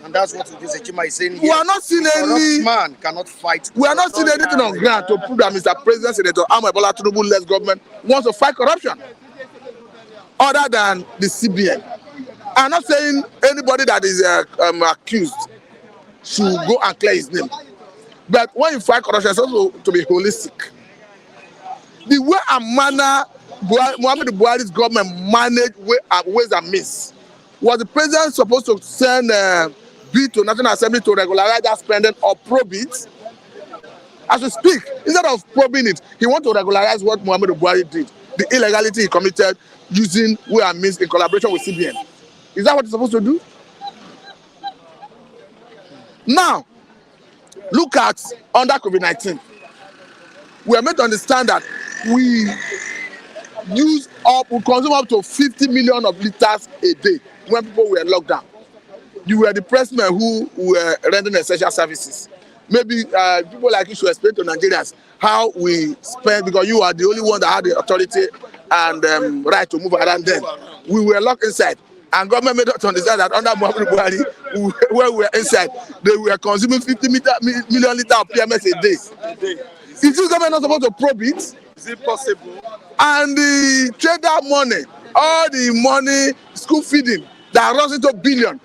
And that's what this Ejima is saying here. We are not seeing any man cannot fight. We are not seeing anything on ground to prove that Mr. President, Senator Bola Tinubu-led government wants to fight corruption, other than the CBN. I'm not saying anybody that is accused should go and clear his name. But when you fight corruption, it's also to be holistic. The way and manner Muhammadu Buhari's government managed ways and means, was the president supposed to send a bill to National Assembly to regularize that spending or probe it? As we speak, instead of probing it, he wants to regularize what Muhammadu Buhari did, the illegality he committed using way and means in collaboration with CBN. Is that what he's supposed to do? Now, look at under COVID-19. We are made to understand that we consume up to 50 million of liters a day when people were locked down. You were the pressmen who were rendering essential services. Maybe people like you should explain to Nigerians how we spend, because you are the only one that had the authority and right to move around then. We were locked inside. And government made us understand that under Muhammadu Buhari, where we were inside, they were consuming 50 million liters of PMS a day. Is this government not supposed to probe it? Is it possible? And the trader money, all the money, school feeding that runs into billion,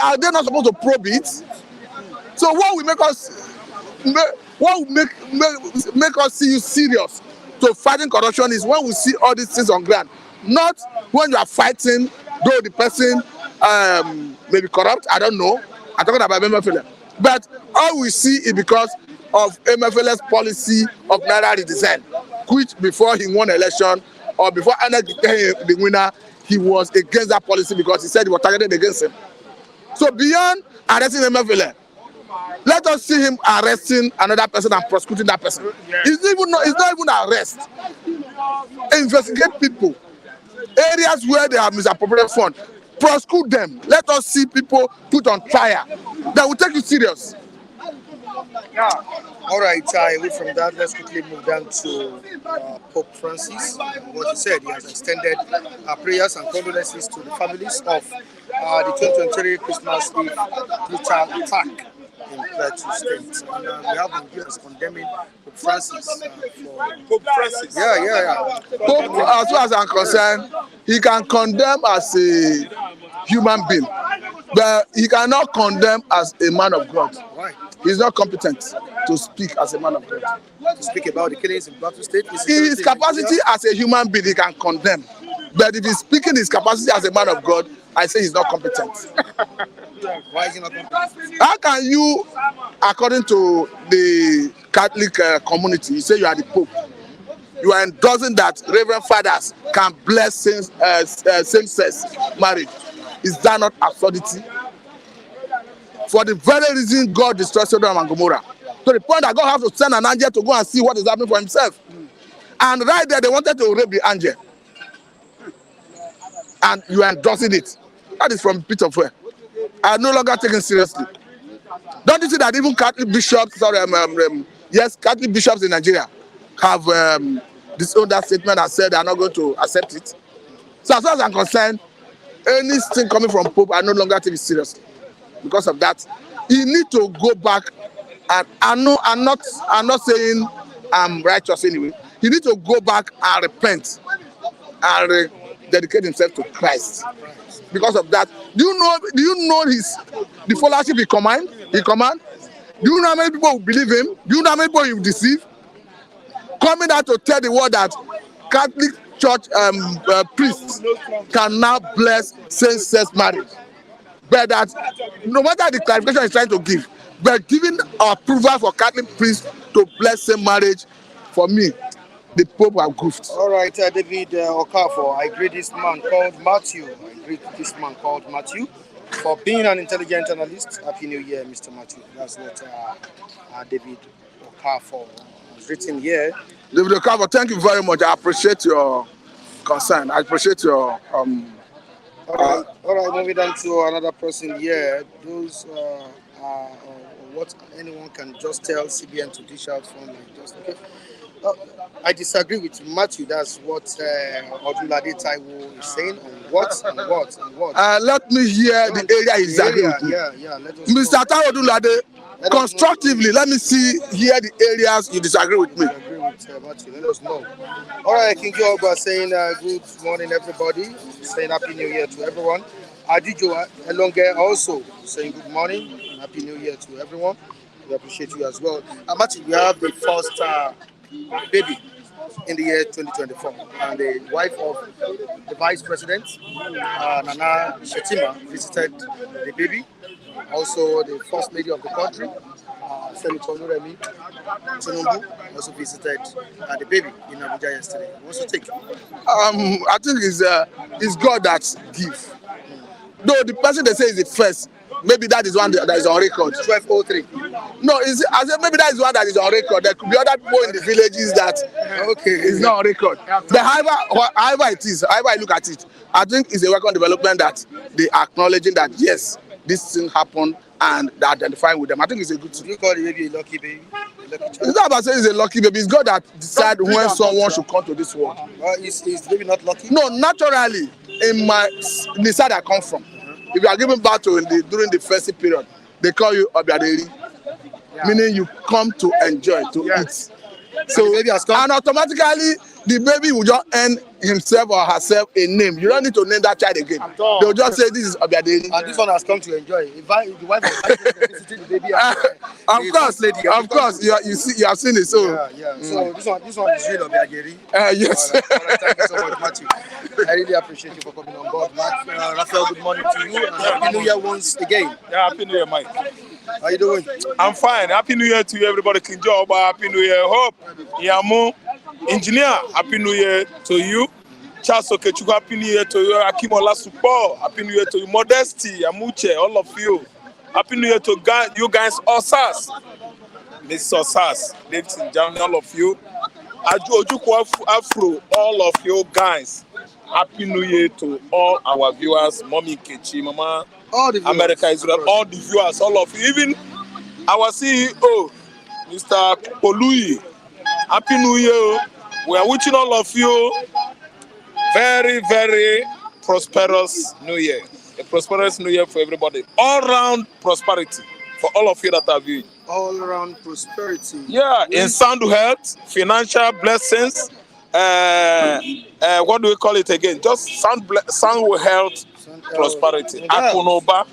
are they not supposed to probe it? So what will make us see you serious to fighting corruption is when we see all these things on ground, not when you are fighting, though the person may be corrupt. I don't know. I'm talking about MFL. But all we see is because of MFL's policy of Naira redesign, which before he won election or before Anna became the winner, he was against that policy because he said it was targeted against him. So beyond arresting MFL, let us see him arresting another person and prosecuting that person. It's not even an arrest. Investigate people. Areas where they have misappropriated funds, prosecute them. Let us see people put on trial. That will take you serious. All right, away from that, let's quickly move down to Pope Francis. What he said, he has extended prayers and condolences to the families of the 2023 Christmas Eve brutal attack in Plateau State. And we have Nigerians condemning Pope Francis for Pope Francis. Yeah. Pope, as far as I'm concerned, he can condemn as a human being, but he cannot condemn as a man of God. Why? He's not competent to speak as a man of God. To speak about the killings in Plateau State? In his capacity as a human being, he can condemn. But if he's speaking his capacity as a man of God, I say he's not competent. Why is he not competent? How can you, according to the Catholic community, you say you are the Pope, you are endorsing that Reverend Fathers can bless same-sex marriage? Is that not absurdity? For the very reason God destroyed Sodom and Gomorrah, to the point that God has to send an angel to go and see what is happening for himself. And right there, they wanted to rape the angel. and you are endorsing it. That is from a pit of where I no longer take it seriously. Don't you see that even Catholic bishops, yes, Catholic bishops in Nigeria have disowned that statement and said they are not going to accept it. So as far as I'm concerned, anything coming from Pope, I no longer take it seriously. Because of that, you need to go back, and I'm not saying I'm righteous anyway. He need to go back and repent and dedicate himself to Christ. Because of that, do you know the followership he command? Do you know how many people will believe him? Do you know how many people he will deceive? Coming out to tell the world that Catholic Church priests can now bless same-sex marriage, but that no matter the clarification he's trying to give, but giving approval for Catholic priests to bless same marriage, for me, the Pope have goofed. All right, David Okafor, I greet this man called Matthew. For being an intelligent analyst. Happy New Year, Mr. Matthew. That's what David Okafor has written here. David Okafor, thank you very much. I appreciate your concern. I appreciate your All right, moving on to another person here. Those what anyone can just tell CBN to dish out from, like, just okay. I disagree with Matthew. That's what Odunlade Taiwo is saying. On what. Let me hear the area he's agreeing with me. Yeah. Mr. Taiwo Odunlade, constructively, let me hear the areas you disagree with me. Agree with Matthew. Let us know. All right, King Joba saying good morning, everybody. Saying Happy New Year to everyone. Adijo Elonge also saying good morning and Happy New Year to everyone. We appreciate you as well. Matthew, we have the first baby in the year 2024, and the wife of the vice president, Nana Shetima, visited the baby. Also, the first lady of the country, Senator Nuremi Tinubu, also visited the baby in Abuja yesterday. What's your take? I think it's God that gives. Though the person they say is the first, maybe that is one that is on record. 1203. No, I said maybe that is one that is on record. There could be other people in the villages that is not on record. But however it is, however I look at it, I think it's a welcome development that they are acknowledging that yes, this thing happened and they're identifying with them. I think it's a good thing. Do you call the baby a lucky baby? It's not about saying it's a lucky baby. It's God that decides when someone should come to this world. Is the baby not lucky? No, naturally, in the side I come from, if you are giving birth to during the festive period, they call you Obiaderi, meaning you come to enjoy, to eat. So, and the baby has come. And automatically, the baby will just earn himself or herself a name. You don't need to name that child again. They will just say this is Obiaderi. And this one has come to enjoy. The wife of visiting the baby. Of course, you have seen it. So So this one is real Obiaderi. Yes. All right, thank you so much, Matthew. I really appreciate you for coming on board, Raphael. Good morning to you, and Happy New Year once again. Yeah, Happy New Year, Mike. How you doing? I'm fine. Happy New Year to you, everybody. King Joba, Happy New Year. Hope, Yamu, Engineer, Happy New Year to you. Charles Okechuku, Happy New Year to you. Akim Olasupo, Happy New Year to you. Modesty, Amuche, all of you. Happy New Year to you guys, Osas. Miss Osas, ladies and gentlemen, all of you. Ojukwu Afro, all of you guys. Happy New Year to all our viewers, Mommy Kechi, Mama, All the viewers, America, Israel, all the viewers, all of you, even our CEO, Mr. Polui. Happy New Year. We are wishing all of you very, very prosperous New Year. A prosperous New Year for everybody. All round prosperity for all of you that are viewing. All around prosperity. Yeah, in sound health, financial blessings. What do we call it again? Just sound health, prosperity. Akunoba.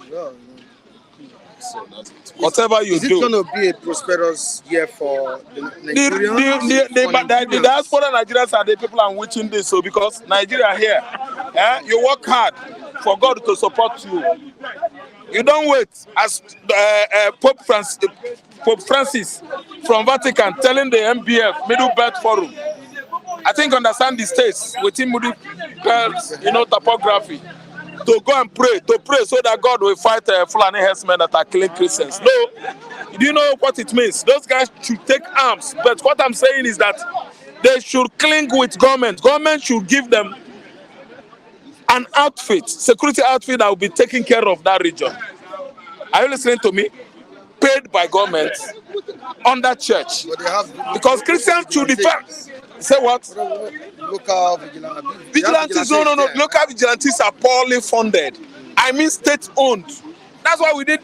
So that's it. Whatever you Is it do. going to be a prosperous year for the Nigerians? The diaspora Nigerians are the people I'm wishing this. So because Nigeria here, you work hard for God to support you. You don't wait as Pope Francis from Vatican telling the MBF, Middle Belt Forum. I think understand the states within Middle Belt, topography. To go and pray so that God will fight Fulani herdsmen that are killing Christians. No, do you know what it means? Those guys should take arms. But what I'm saying is that they should cling with government. Government should give them an outfit, security outfit that will be taking care of that region. Are you listening to me? Paid by government under church. But they have Because Christians should defend. Say what? local vigilantes. Vigilantes, no. Local vigilantes are poorly funded. I mean state-owned. That's why we did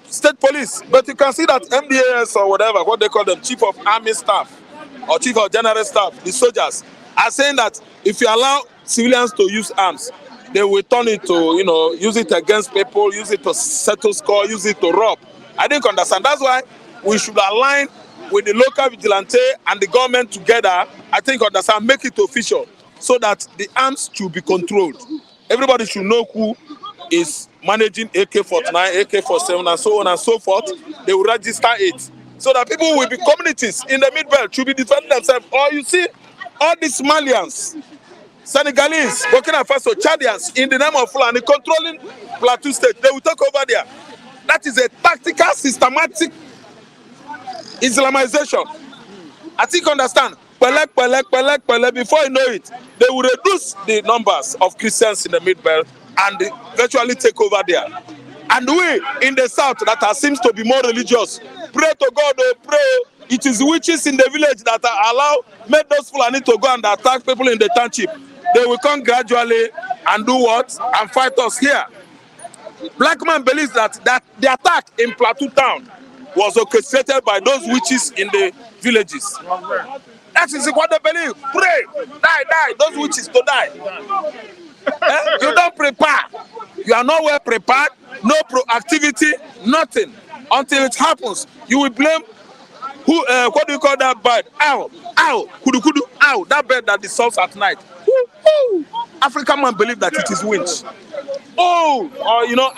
state police. But you can see that MDAS or whatever, what they call them, chief of army staff or chief of general staff, the soldiers, are saying that if you allow civilians to use arms, they will turn it to, use it against people, use it to settle score, use it to rob. I didn't understand. That's why we should align with the local vigilante and the government together. I think understand, make it official so that the arms should be controlled. Everybody should know who is managing AK-49, AK-47, and so on and so forth. They will register it so that people will be communities in the Mid-Belt should be defending themselves. Or you see, all these Malians, Senegalese, Burkina Faso, Chadians, in the name of Fulani, controlling Plateau State, they will take over there. That is a tactical, systematic Islamization. I think understand. Pele, before you know it, they will reduce the numbers of Christians in the Mid-Belt and virtually take over there. And we in the South that seems to be more religious, pray to God, pray. It is witches in the village that made those Fulani to go and attack people in the township. They will come gradually and do what? And fight us here. Black man believes that the attack in Plateau town was orchestrated by those witches in the villages. That is what they believe. Pray, die, those witches to die. You don't prepare. You are not well prepared, no proactivity, nothing. Until it happens, you will blame who, what do you call that bird? Owl, kudu, owl, that bird that dissolves at night. African man believe that it is winch. Or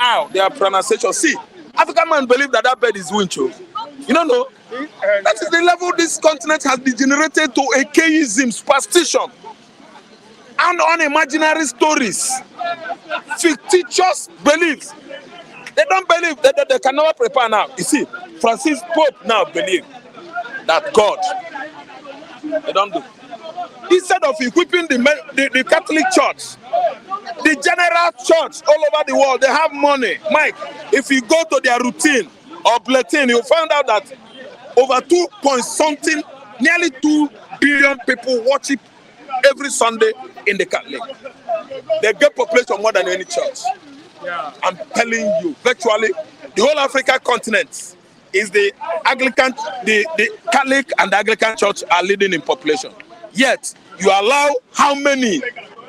owl, their pronunciation. See, African man believe that bird is winch. You don't know? That is the level this continent has degenerated to atheism, superstition, and unimaginary stories, fictitious beliefs. They don't believe that they can never prepare now. You see, Francis Pope now believe that God. They don't do. Instead of equipping the Catholic Church, the general church all over the world, they have money. Mike, if you go to their routine or bulletin, you'll find out that over 2 point something, nearly 2 billion people worship every Sunday in the Catholic. They get population more than any church. Yeah. I'm telling you, virtually, the whole African continent is the Anglican, the Catholic and the Anglican church are leading in population. Yet, you allow how many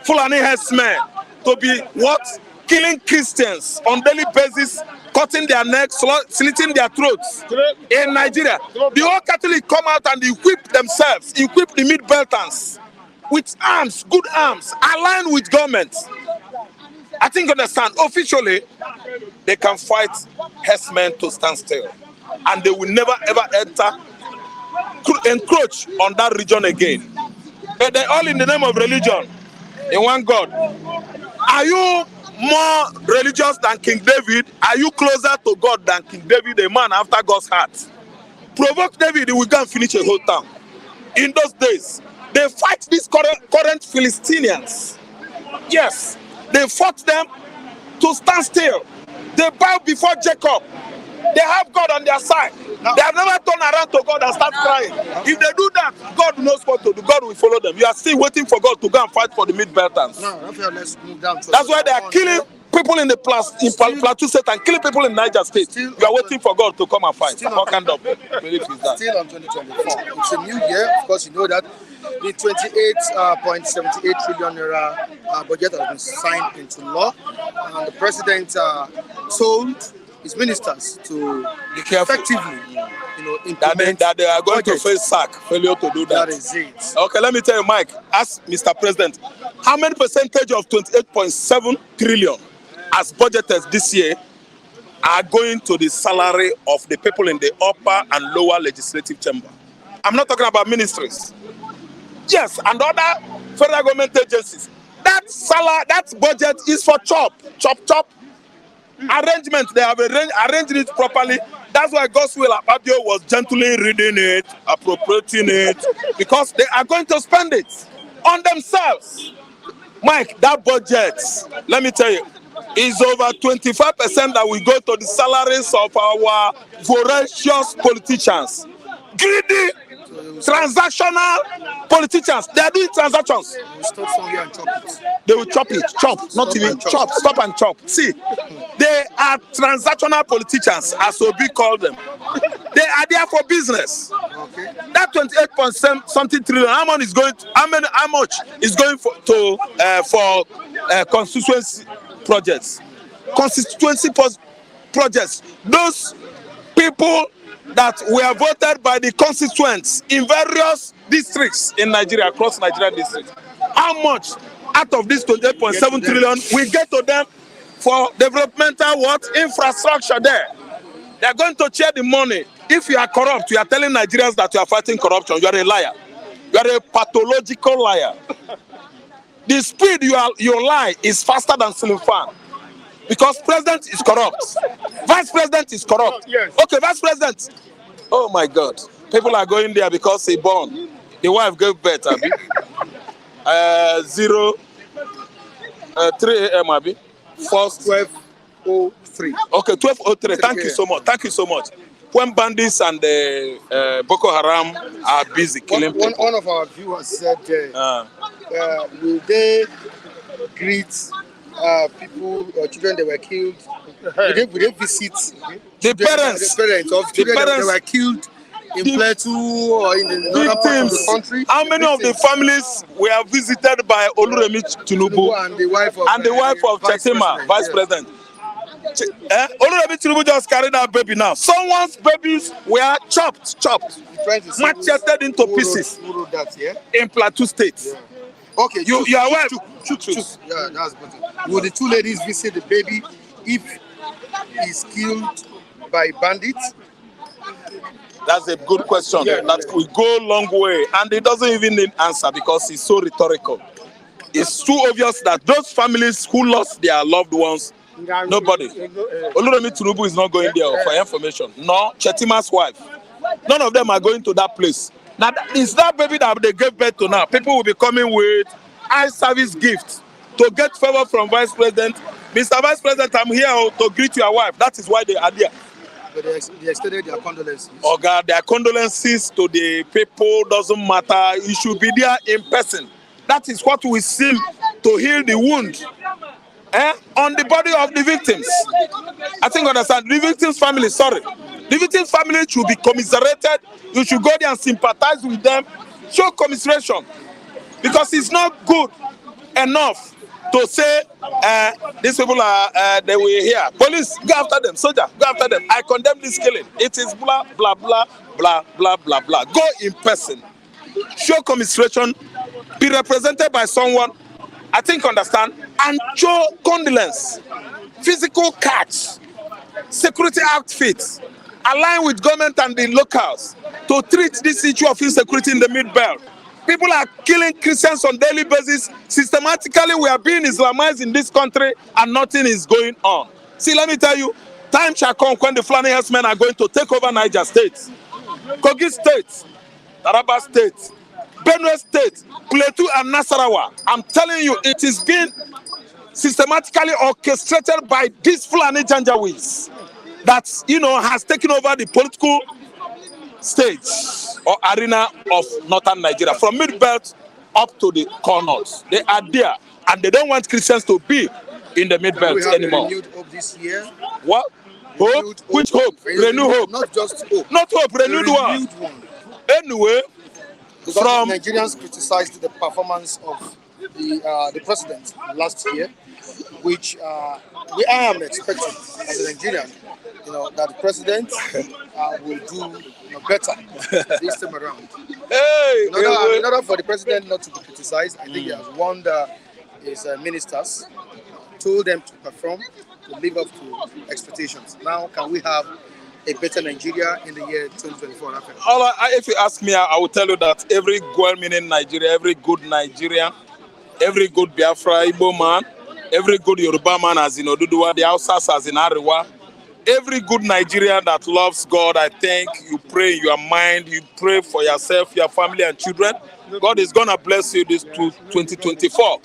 Fulani herdsmen to be what? Killing Christians on daily basis, cutting their necks, slitting their throats in Nigeria. The whole Catholic come out and equip themselves, equip the Mid-Beltans with arms, good arms, aligned with government. I think understand, officially, they can fight herdsmen to stand still. And they will never ever encroach on that region again. But they're all in the name of religion, in one God. Are you more religious than King David? Are you closer to God than King David, a man after God's heart? Provoke David, he will go and finish a whole town. In those days, they fight these current Philistines. Yes, they fought them to stand still. They bow before Jacob. They have God on their side. They have never turned around to God and start crying. If they do that, God knows what to do. God will follow them. You are still waiting for God to go and fight for the Mid-Beltans. Let's move down. That's why they are killing people in the Plateau State and killing people in Niger State. You are waiting for God to come and fight. What kind of belief is that? Still on 2024. It's a new year. Of course, you know that the 28.78 trillion naira budget has been signed into law. And the president told his ministers to be careful. Effectively, implement that they are going to face sack failure to do that. That is it. Okay, let me tell you, Mike, ask Mr. President, how many percentage of 28.7 trillion as budgeted this year are going to the salary of the people in the upper and lower legislative chamber? I'm not talking about ministries. Yes, and other federal government agencies. That salary, that budget is for chop arrangement. They have arranged it properly. That's why Godswill Akpabio was gently reading it, appropriating it, because they are going to spend it on themselves. Mike, that budget, let me tell you, is over 25% that will go to the salaries of our voracious politicians. Greedy, transactional politicians. They are doing transactions. Stop somewhere and chop it. They will chop it, not even chop, stop and chop. See, they are transactional politicians, as Obi called them. They are there for business. Okay. That 28 something trillion, how much is going to constituency projects? Constituency projects. Those people that were voted by the constituents in various districts in Nigeria, across Nigerian districts. How much out of this 28.7 trillion we get to them for developmental infrastructure there? They are going to share the money. If you are corrupt, you are telling Nigerians that you are fighting corruption. You are a liar. You are a pathological liar. The speed you lie is faster than ceiling fan. Because president is corrupt. Vice president is corrupt. Yes. Okay, vice president. Oh my God. People are going there because he born. The wife gave birth, Abi. 3 a.m. Abi. First 12:03. Okay, 12:03. Thank you so much. Thank you so much. When bandits and Boko Haram are busy killing people. One of our viewers said, will they greet people or children that were killed? Will they visit the parents of children that were killed in Plateau or in the northern part of the country? How many of the families were visited by Oluremi Tinubu and the wife of Chetima, Vice President? Oluremi Tinubu just carried that baby now. Someone's babies were chopped, macheted into pieces in Plateau State. Yeah. Okay, you are aware? Choose. Yeah, that's better. Will the two ladies visit the baby if he's killed by bandits? That's a good question. Yeah, that will go a long way, and it doesn't even need answer because it's so rhetorical. It's too obvious that those families who lost their loved ones, nobody. Oluremi Tinubu is not going there for information. No, Chetima's wife. None of them are going to that place. Now, it's that baby that they gave birth to now. People will be coming with eye service gifts to get favor from Vice President. Mr. Vice President, I'm here to greet your wife. That is why they are there. But they extended their condolences. Oh God, their condolences to the people doesn't matter. You should be there in person. That is what we seem to heal the wound on the body of the victims. I think understand. The victims' family, sorry. The victims' family should be commiserated. You should go there and sympathize with them. Show commiseration. Because it's not good enough to say these people are they were here. Police, go after them. Soldier, go after them. I condemn this killing. It is blah blah blah blah blah blah blah. Go in person. Show commiseration. Be represented by someone. I think understand and show condolence. Physical cards, security outfits, align with government and the locals to treat this issue of insecurity in the Mid-Belt. People are killing Christians on a daily basis. Systematically, we are being Islamized in this country and nothing is going on. See, let me tell you, time shall come when the Fulani herdsmen are going to take over Niger State, Kogi State, Taraba State, Benue State, Plateau and Nasarawa. I'm telling you, it is being systematically orchestrated by these Fulani Janjaweeds that, has taken over the political stage or arena of northern Nigeria, from Mid-Belt up to the corners. They are there, and they don't want Christians to be in the Mid-Belt anymore. Renewed hope this year. What? Hope? Which hope? Renewed hope. Not just hope. Not hope, renewed one. Anyway, because Nigerians criticized the performance of the president last year, which I am expecting as a Nigerian, that the president will do better this time around. Hey, in order for the president not to be criticized, I think he has warned his ministers, told them to perform, to live up to expectations. Now, can we have a better Nigeria in the year 2024? If you ask me, I will tell you that every well-meaning Nigeria, every good Nigerian, every good Biafra Igbo man, every good Yoruba man as in Oduduwa, the Hausas as in Arewa, every good Nigerian that loves God, I think you pray in your mind, you pray for yourself, your family and children. God is going to bless you this 2024.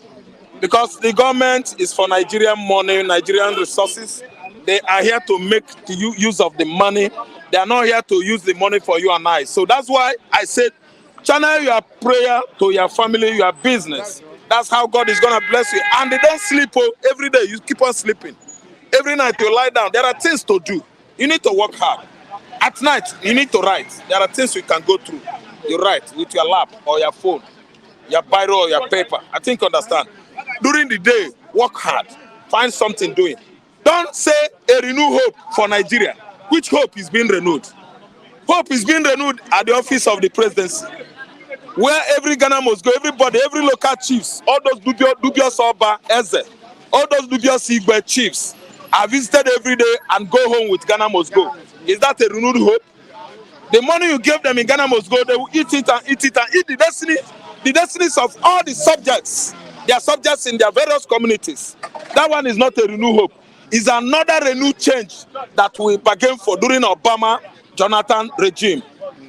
Because the government is for Nigerian money, Nigerian resources. They are here to make the use of the money. They are not here to use the money for you and I. So that's why I said, channel your prayer to your family, your business. That's how God is going to bless you. And they don't sleep every day. You keep on sleeping. Every night you lie down. There are things to do. You need to work hard. At night, you need to write. There are things you can go through. You write with your lap or your phone, your biro or your paper. I think you understand. During the day, work hard. Find something doing. Don't say a renewed hope for Nigeria. Which hope is being renewed? Hope is being renewed at the office of the presidency, where every Ghana must go, everybody, every local chiefs, all those dubious Oba, Eze, all those dubious Igbo chiefs are visited every day and go home with Ghana must go. Is that a renewed hope? The money you give them in Ghana must go, they will eat it and eat it and eat the destinies of all the subjects. They are subjects in their various communities. That one is not a renewed hope. It's another renewed change that we bargained for during Obama, Jonathan regime.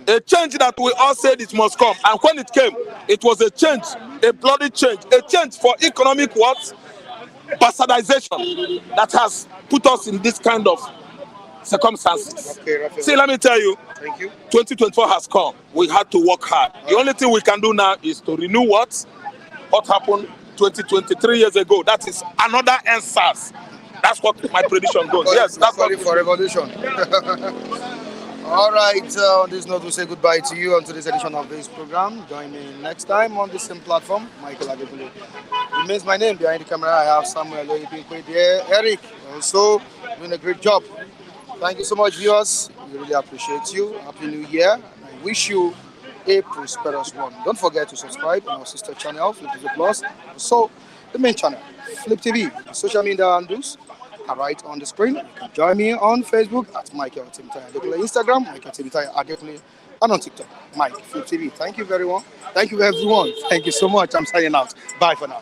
A change that we all said it must come. And when it came, it was a change, a bloody change, a change for economic what? Bastardization that has put us in this kind of circumstances. Okay, Raphael. See, let me tell you, Thank you. 2024 has come. We had to work hard. The only thing we can do now is to renew what happened 23 years ago. That is another answers. That's what my prediction goes. Yes, that's Sorry what for revolution. All right, on this note, we'll say goodbye to you on today's edition of this program. Join me next time on the same platform. Michael Adebule remains my name. Behind the camera, I have Samuel Oyebinkwe there. Eric, also doing a great job. Thank you so much, viewers. We really appreciate you. Happy New Year. I wish you a prosperous one. Don't forget to subscribe on our sister channel, Flip TV Plus. Also, the main channel, Flip TV. Social media handles are right on the screen. You can join me on Facebook at Michael Timothy Adekule, Instagram, Michael Timothy Adekule, and on TikTok, Mike Flip TV. Thank you, everyone. Thank you, everyone. Thank you so much. I'm signing out. Bye for now.